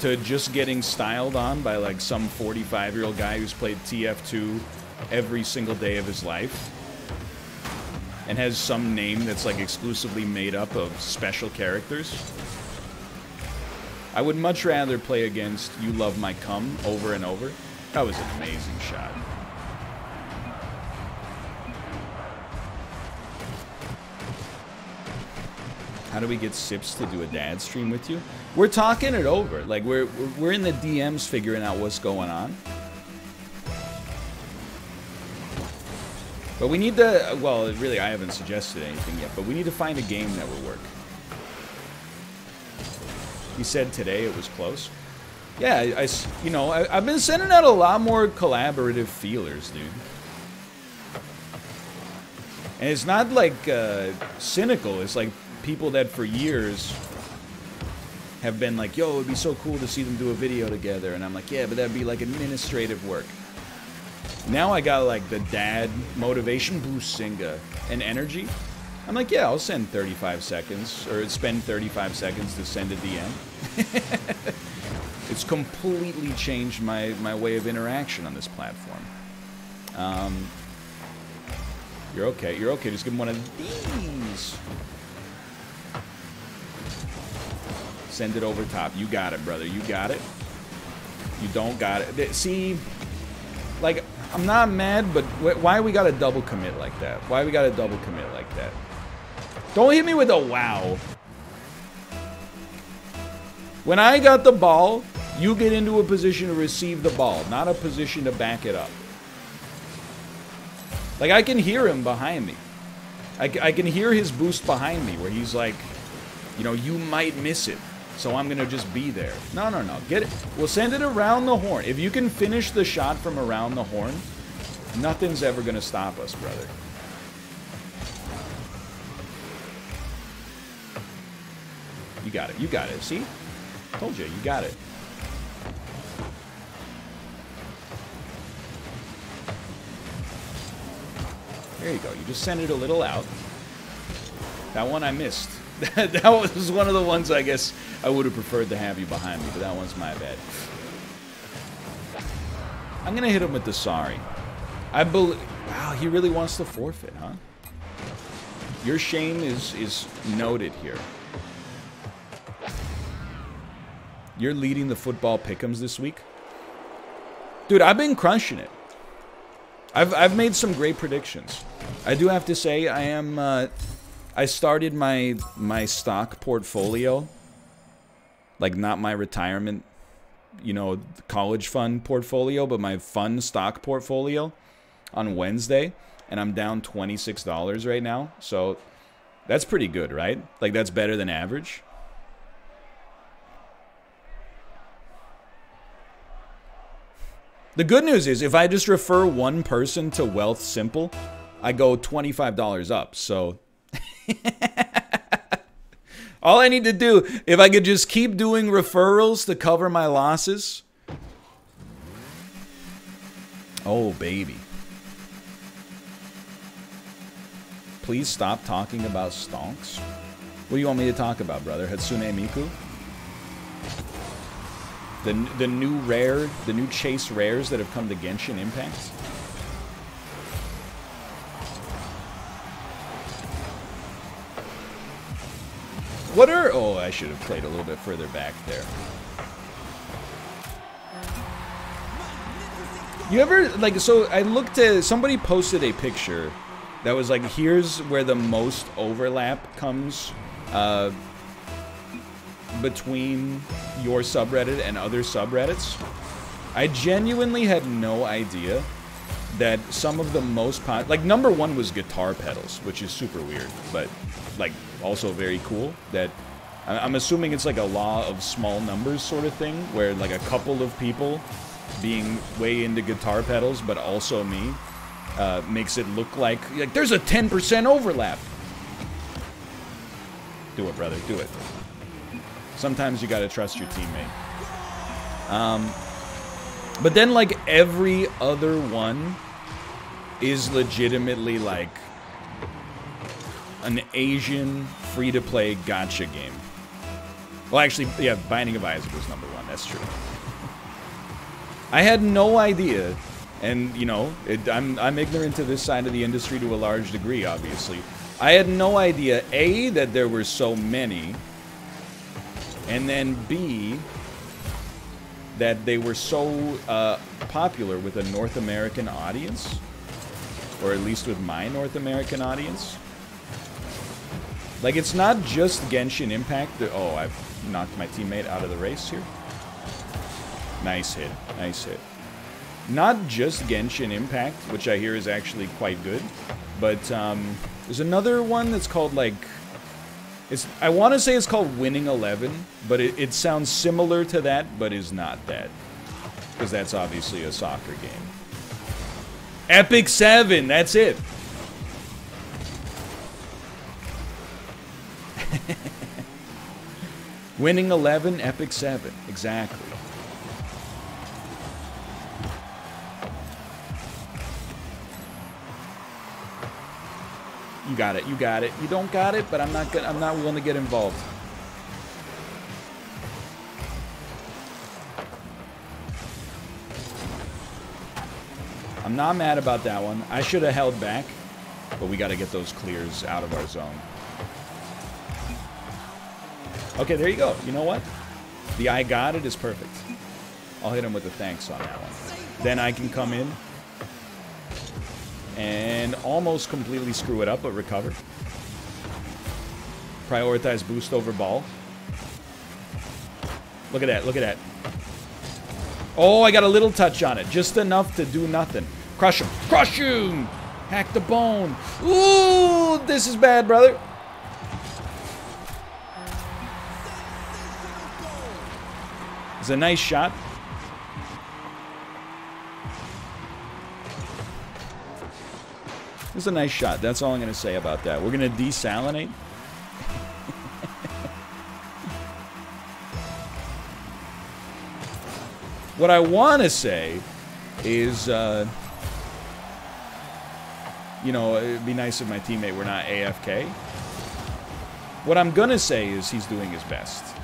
to just getting styled on by like some 45-year-old guy who's played TF2 every single day of his life and has some name that's like exclusively made up of special characters. I would much rather play against You Love My Cum over and over. That was an amazing shot. How do we get Sips to do a dad stream with you? We're talking it over. Like we're in the DMs figuring out what's going on. But we need to, well, really I haven't suggested anything yet, but we need to find a game that will work. He said today it was close. Yeah, I've been sending out a lot more collaborative feelers, dude. And it's not like cynical, it's like people that for years have been like, yo, it'd be so cool to see them do a video together. And I'm like, yeah, but that'd be like administrative work. Now I got like the dad motivation boosting and energy. I'm like, yeah, I'll send 35 seconds or spend 35 seconds to send a DM. It's completely changed my way of interaction on this platform. You're okay. You're okay. Just give him one of these. Send it over top. You got it, brother. You got it. You don't got it. See, like, I'm not mad, but why we got to double commit like that? Why we got to double commit like that? Don't hit me with a wow. When I got the ball, you get into a position to receive the ball, not a position to back it up. Like, I can hear him behind me. I can hear his boost behind me where he's like, you know, you might miss it, so I'm going to just be there. No. Get it. We'll send it around the horn. If you can finish the shot from around the horn, nothing's ever going to stop us, brother. You got it. You got it. See? Told you. You got it. There you go. You just send it a little out. That one I missed. That was one of the ones I guess I would have preferred to have you behind me, but that one's my bad. I'm going to hit him with the sorry. I believe... Wow, he really wants to forfeit, huh? Your shame is noted here. You're leading the football pick'ems this week? Dude, I've been crushing it. I've made some great predictions. I do have to say, I started my stock portfolio, like not my retirement, you know, college fund portfolio, but my fun stock portfolio on Wednesday, and I'm down $26 right now. So that's pretty good, right? Like that's better than average. The good news is if I just refer one person to Wealth Simple, I go $25 up. So all I need to do, if I could just keep doing referrals to cover my losses. Oh, baby. Please stop talking about stonks. What do you want me to talk about, brother? Hatsune Miku? The new rare, the new chase rares that have come to Genshin Impact? What are... Oh, I should have played a little bit further back there. You ever, like, so I looked at... Somebody posted a picture that was like, here's where the most overlap comes between your subreddit and other subreddits. I genuinely had no idea that some of the most like number one was guitar pedals, which is super weird, but like also very cool. That I'm assuming it's like a law of small numbers sort of thing, where like a couple of people being way into guitar pedals, but also me, makes it look like there's a 10% overlap. Do it, brother, do it. Sometimes you gotta trust your teammate. But then, like, every other one is legitimately, like, an Asian free-to-play gacha game. Well, actually, yeah, Binding of Isaac was number one. That's true. I had no idea, and, you know, I'm ignorant to this side of the industry to a large degree, obviously. I had no idea, A, that there were so many, and then B, that they were so popular with a North American audience, or at least with my North American audience. Like, it's not just Genshin Impact. Oh, I've knocked my teammate out of the race here. Nice hit, nice hit. Not just Genshin Impact, which I hear is actually quite good, but there's another one that's called, like, I want to say it's called Winning 11, but it sounds similar to that, but is not that. Because that's obviously a soccer game. Epic 7, that's it. Winning 11, Epic 7, exactly. You got it, you got it. You don't got it, but I'm not willing to get involved. I'm not mad about that one. I should have held back, but we got to get those clears out of our zone. Okay, there you go. You know what? The I got it is perfect. I'll hit him with a thanks on that one. Then I can come in and almost completely screw it up, but recover. Prioritize boost over ball. Look at that, look at that. Oh, I got a little touch on it. Just enough to do nothing. Crush him. Crush him! Hack the bone. Ooh, this is bad, brother. It's a nice shot. It's a nice shot. That's all I'm going to say about that. We're going to desalinate. What I want to say is, you know, it'd be nice if my teammate were not AFK. What I'm going to say is he's doing his best.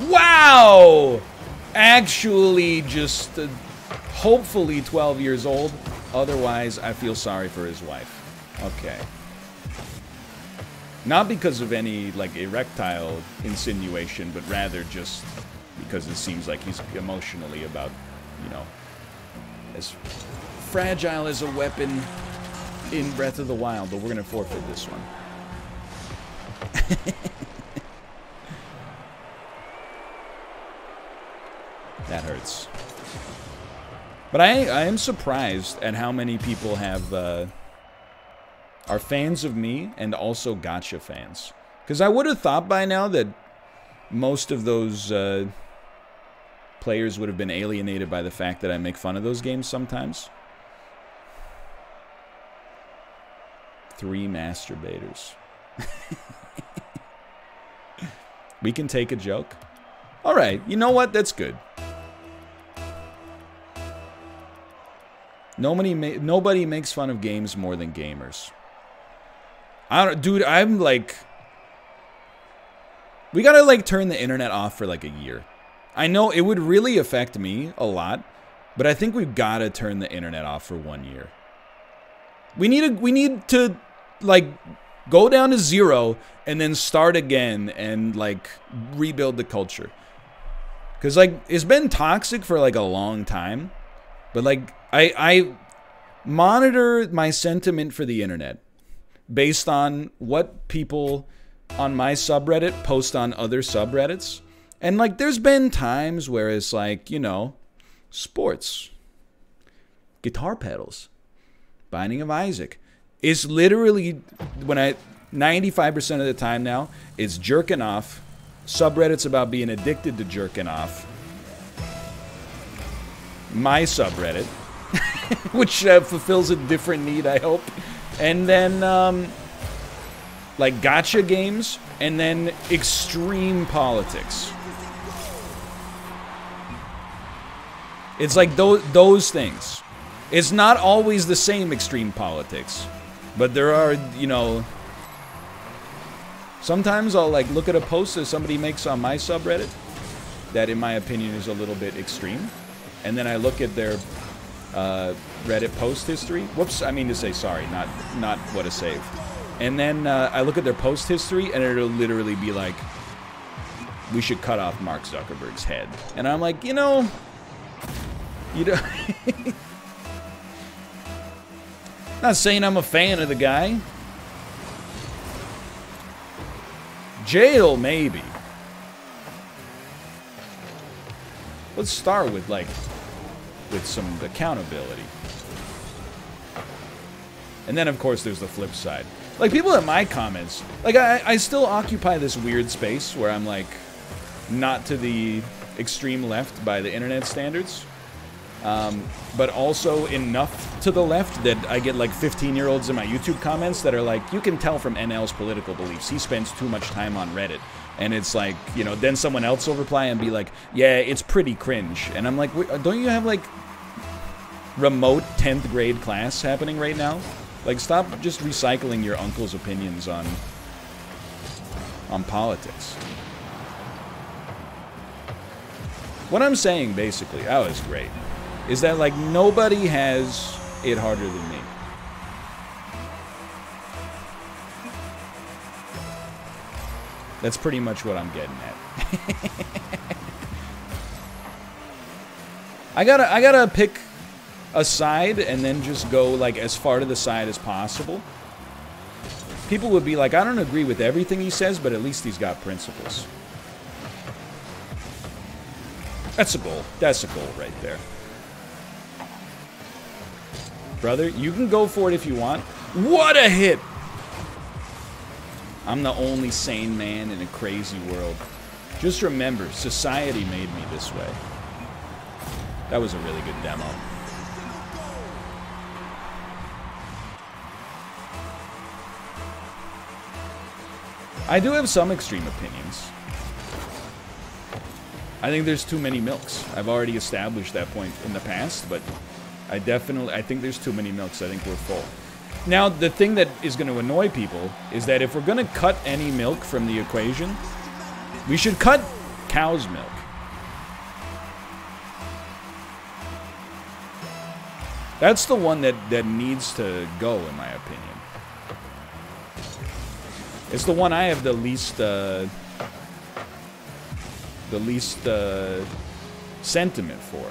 Wow! Actually just hopefully 12 years old. Otherwise, I feel sorry for his wife. Okay. Not because of any, like, erectile insinuation, but rather just because it seems like he's emotionally about, you know, as fragile as a weapon in Breath of the Wild, but we're going to forfeit this one. That hurts. But I am surprised at how many people have are fans of me and also gacha fans. Because I would have thought by now that most of those players would have been alienated by the fact that I make fun of those games sometimes. 3 masturbators. We can take a joke. Alright, you know what? That's good. Nobody makes fun of games more than gamers. Dude, I'm like... We gotta, like, turn the internet off for, like, a year. I know it would really affect me a lot, but I think we've gotta turn the internet off for 1 year. We need to, like, go down to 0 and then start again and, like, rebuild the culture. Because, like, it's been toxic for, like, a long time. But, like, I monitor my sentiment for the internet based on what people on my subreddit post on other subreddits. And, like, there's been times where it's like, you know, sports, guitar pedals, Binding of Isaac. It's literally, 95% of the time now, it's jerking off, subreddits about being addicted to jerking off, my subreddit, which fulfills a different need, I hope, and then, like, gacha games, and then extreme politics. It's like those things. It's not always the same extreme politics, but there are, you know... Sometimes I'll, like, look at a post that somebody makes on my subreddit that, in my opinion, is a little bit extreme. And then I look at their Reddit post history. Whoops, I mean to say sorry, not what a save. And then I look at their post history, and it'll literally be like, we should cut off Mark Zuckerberg's head. And I'm like, you know... Not saying I'm a fan of the guy. Jail, maybe. Let's start with, like, with some accountability. And then, of course, there's the flip side. Like, people in my comments, like, I still occupy this weird space where I'm, like, not to the extreme left by the internet standards. But also enough to the left that I get, like, 15-year-olds in my YouTube comments that are like, you can tell from NL's political beliefs, he spends too much time on Reddit. And it's like, you know, then someone else will reply and be like, yeah, it's pretty cringe. And I'm like, don't you have, like, remote 10th grade class happening right now? Like, stop just recycling your uncle's opinions on politics. What I'm saying, basically, that was great, is that, like, nobody has it harder than me. That's pretty much what I'm getting at. I gotta pick a side and then just go, like, as far to the side as possible. People would be like, I don't agree with everything he says, but at least he's got principles. That's a goal. That's a goal right there. Brother, you can go for it if you want. What a hit! I'm the only sane man in a crazy world. Just remember, society made me this way. That was a really good demo. I do have some extreme opinions. I think there's too many milks. I've already established that point in the past, but I think there's too many milks. I think we're full. Now, the thing that is going to annoy people is that if we're going to cut any milk from the equation, we should cut cow's milk. That's the one that needs to go, in my opinion. It's the one I have the least sentiment for.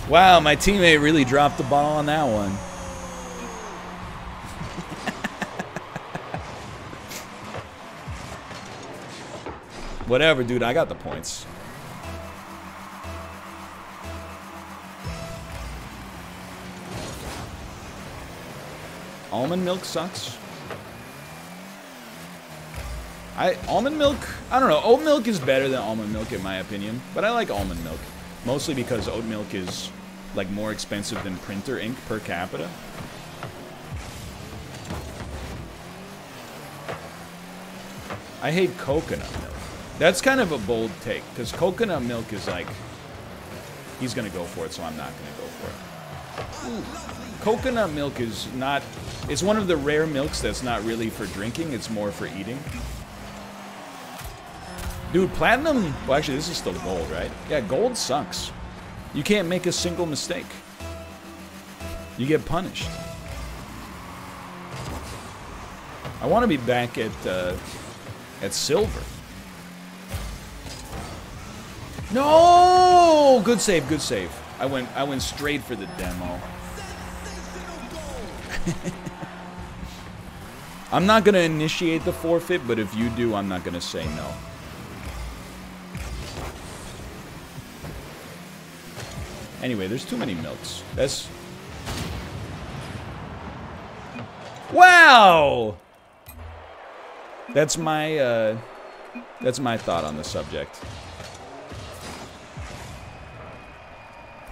Wow, my teammate really dropped the ball on that one. Whatever, dude, I got the points. Almond milk sucks. Almond milk, I don't know. Oat milk is better than almond milk in my opinion, but I like almond milk. Mostly because oat milk is like more expensive than printer ink per capita. I hate coconut milk. That's kind of a bold take, because coconut milk is like, he's gonna go for it, so I'm not gonna go for it. Ooh. Coconut milk is not, it's one of the rare milks that's not really for drinking, it's more for eating. Dude, platinum, well actually this is still gold, right? Yeah, gold sucks. You can't make a single mistake. You get punished. I want to be back at silver. No! Good save, good save. I went straight for the demo. I'm not gonna initiate the forfeit, but if you do, I'm not gonna say no. Anyway, there's too many milks. That's... Wow! That's my thought on the subject.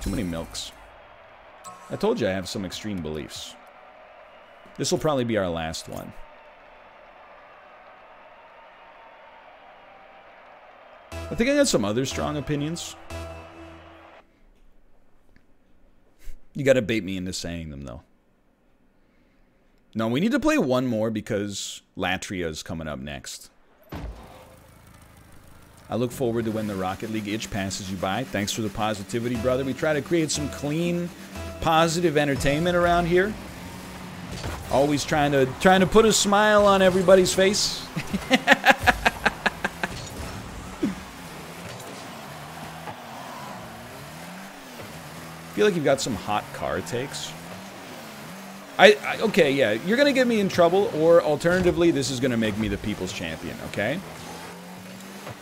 Too many milks. I told you I have some extreme beliefs. This will probably be our last one. I think I got some other strong opinions. You gotta bait me into saying them, though. No, we need to play one more because Latria is coming up next. I look forward to when the Rocket League itch passes you by. Thanks for the positivity, brother. We try to create some clean, positive entertainment around here. Always trying to put a smile on everybody's face. I feel like you've got some hot car takes. Okay, yeah, you're gonna get me in trouble, or alternatively, this is gonna make me the people's champion, okay?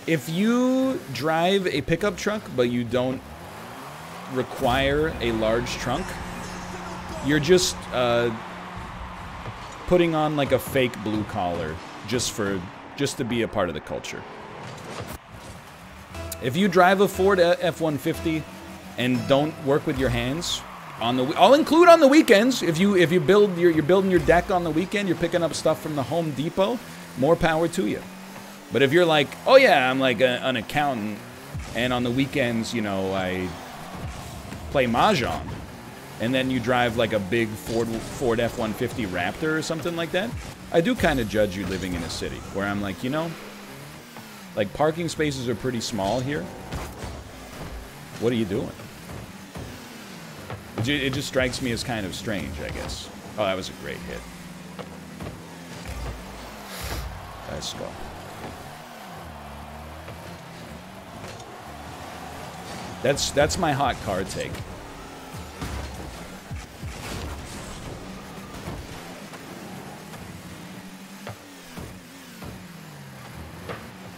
If you drive a pickup truck, but you don't require a large trunk, you're just putting on like a fake blue collar just to be a part of the culture. If you drive a Ford F-150 and don't work with your hands, I'll include on the weekends. If you build you're building your deck on the weekend, you're picking up stuff from the Home Depot, more power to you. But if you're like, oh yeah, I'm like an accountant, and on the weekends, you know, I play Mahjong, and then you drive like a big Ford F-150 Raptor or something like that, I do kind of judge you living in a city, where I'm like, you know, like parking spaces are pretty small here. What are you doing? It just strikes me as kind of strange, I guess. Oh, that was a great hit. Let's go. That's my hot car take.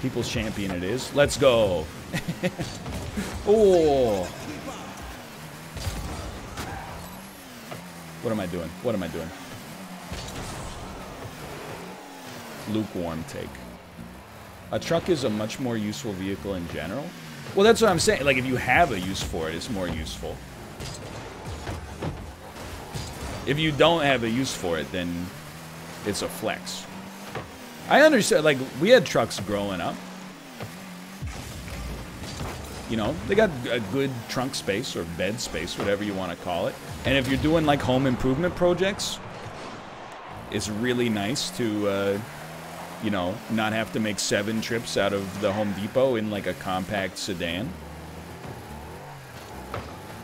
People's champion it is. Let's go. Oh. What am I doing? What am I doing? Lukewarm take. A truck is a much more useful vehicle in general. Well, that's what I'm saying. Like, if you have a use for it, it's more useful. If you don't have a use for it, then it's a flex. I understand. Like, we had trucks growing up. You know, they got a good trunk space or bed space, whatever you want to call it. And if you're doing, like, home improvement projects, it's really nice to you know, not have to make 7 trips out of the Home Depot in like a compact sedan.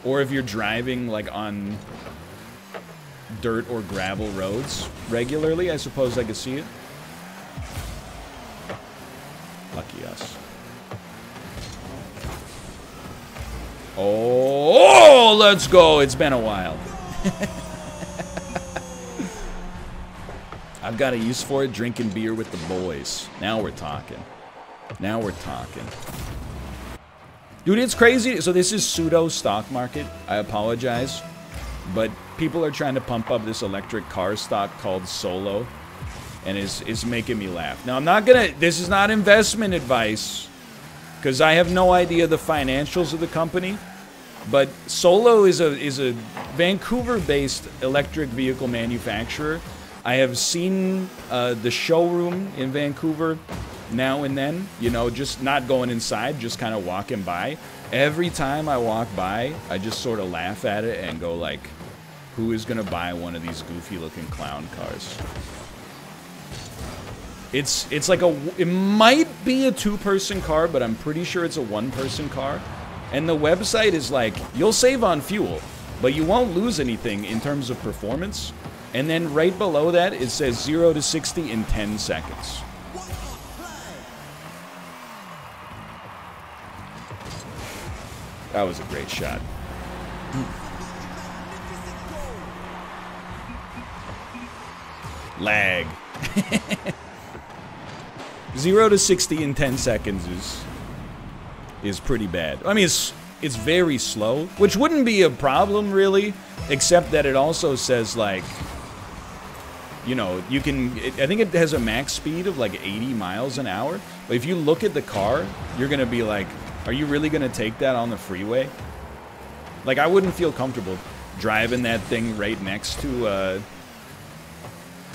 Or if you're driving like on dirt or gravel roads regularly, I suppose I could see it. Lucky us. Oh, let's go. It's been a while. I've got a use for it, drinking beer with the boys. Now we're talking. Now we're talking. Dude, it's crazy. So this is pseudo stock market. I apologize. But people are trying to pump up this electric car stock called Solo. And it's making me laugh. Now, I'm not gonna... This is not investment advice. Because I have no idea the financials of the company. But Solo is a Vancouver-based electric vehicle manufacturer. I have seen the showroom in Vancouver now and then, you know, just not going inside, just kind of walking by. Every time I walk by, I just sort of laugh at it and go like, who is going to buy one of these goofy-looking clown cars? It's like it might be a 2-person car, but I'm pretty sure it's a 1-person car. And the website is like, you'll save on fuel, but you won't lose anything in terms of performance. And then right below that, it says 0 to 60 in 10 seconds. That was a great shot. Lag. 0 to 60 in 10 seconds is pretty bad. I mean, it's very slow, which wouldn't be a problem, really, except that it also says, like... You know, you can... I think it has a max speed of like 80 miles an hour. But if you look at the car, you're going to be like, are you really going to take that on the freeway? Like, I wouldn't feel comfortable driving that thing right next to,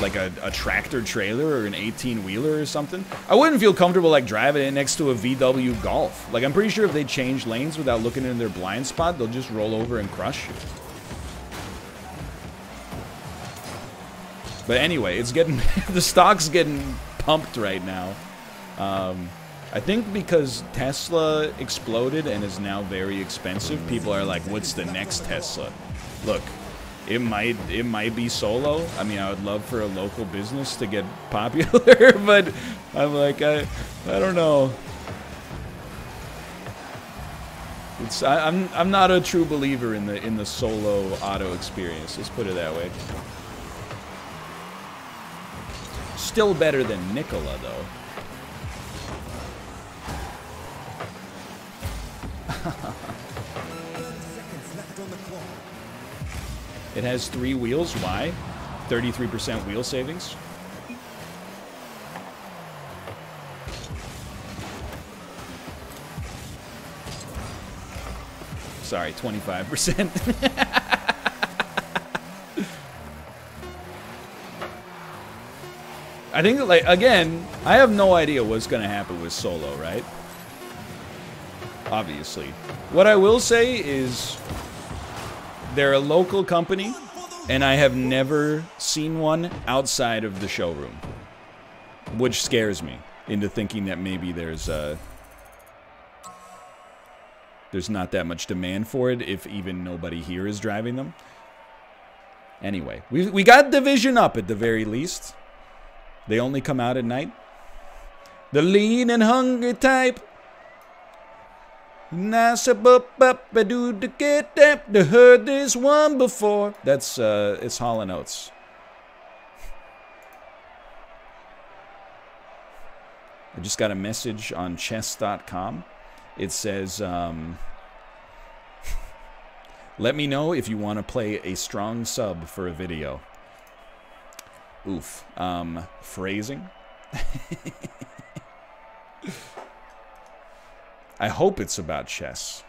like a tractor trailer or an 18-wheeler or something. I wouldn't feel comfortable, like, driving it next to a VW Golf. Like, I'm pretty sure if they change lanes without looking in their blind spot, they'll just roll over and crush you. But anyway, it's getting... the stock's getting pumped right now. I think because Tesla exploded and is now very expensive, people are like, what's the next Tesla? Look, it might be Solo. I mean, I would love for a local business to get popular, but I'm like, I don't know. I'm not a true believer in the Solo auto experience. Let's put it that way. Still better than Nikola, though. It has 3 wheels. Why? 33% wheel savings. Sorry, 25%. I think, like, again, I have no idea what's going to happen with Solo, right? Obviously. What I will say is they're a local company, and I have never seen one outside of the showroom, which scares me into thinking that maybe there's not that much demand for it if even nobody here is driving them. Anyway, we got Division up at the very least. They only come out at night. The lean and hungry type. Nice up do to get up to heard this one before. That's it's Hall & Oates. I just got a message on chess.com. It says, let me know if you want to play a strong sub for a video. Oof. Phrasing. I hope it's about chess.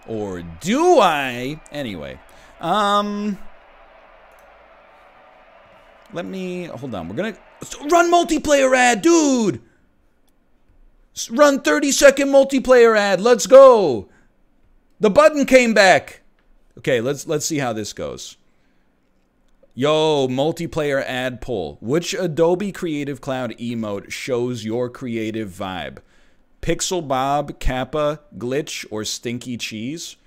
Or do I? Anyway. Let me... Hold on. We're gonna... Run multiplayer ad, dude! Run 30-second multiplayer ad. Let's go! The button came back. Okay, let's see how this goes. Yo, multiplayer ad poll. Which Adobe Creative Cloud emote shows your creative vibe? Pixel Bob, Kappa, Glitch, or Stinky Cheese?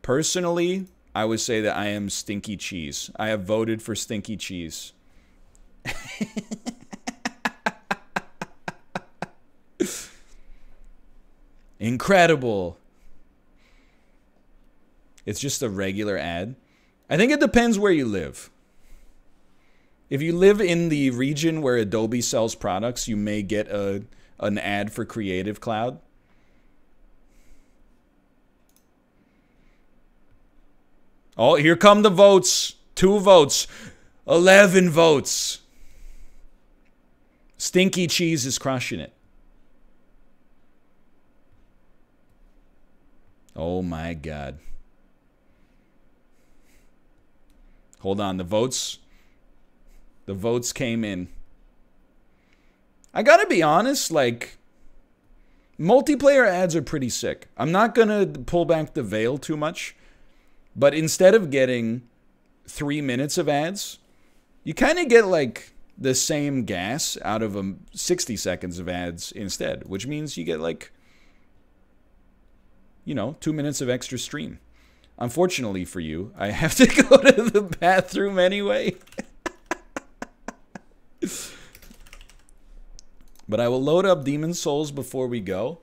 Personally, I would say that I am Stinky Cheese. I have voted for Stinky Cheese. Incredible. It's just a regular ad. I think it depends where you live. If you live in the region where Adobe sells products, you may get an ad for Creative Cloud. Oh, here come the votes. 2 votes. 11 votes. Stinky Cheese is crushing it. Oh my God. Hold on, the votes came in. I gotta be honest, like, multiplayer ads are pretty sick. I'm not gonna pull back the veil too much, but instead of getting 3 minutes of ads, you kind of get like the same gas out of 60 seconds of ads instead, which means you get like, you know, 2 minutes of extra stream. Unfortunately for you, I have to go to the bathroom anyway. But I will load up Demon Souls before we go.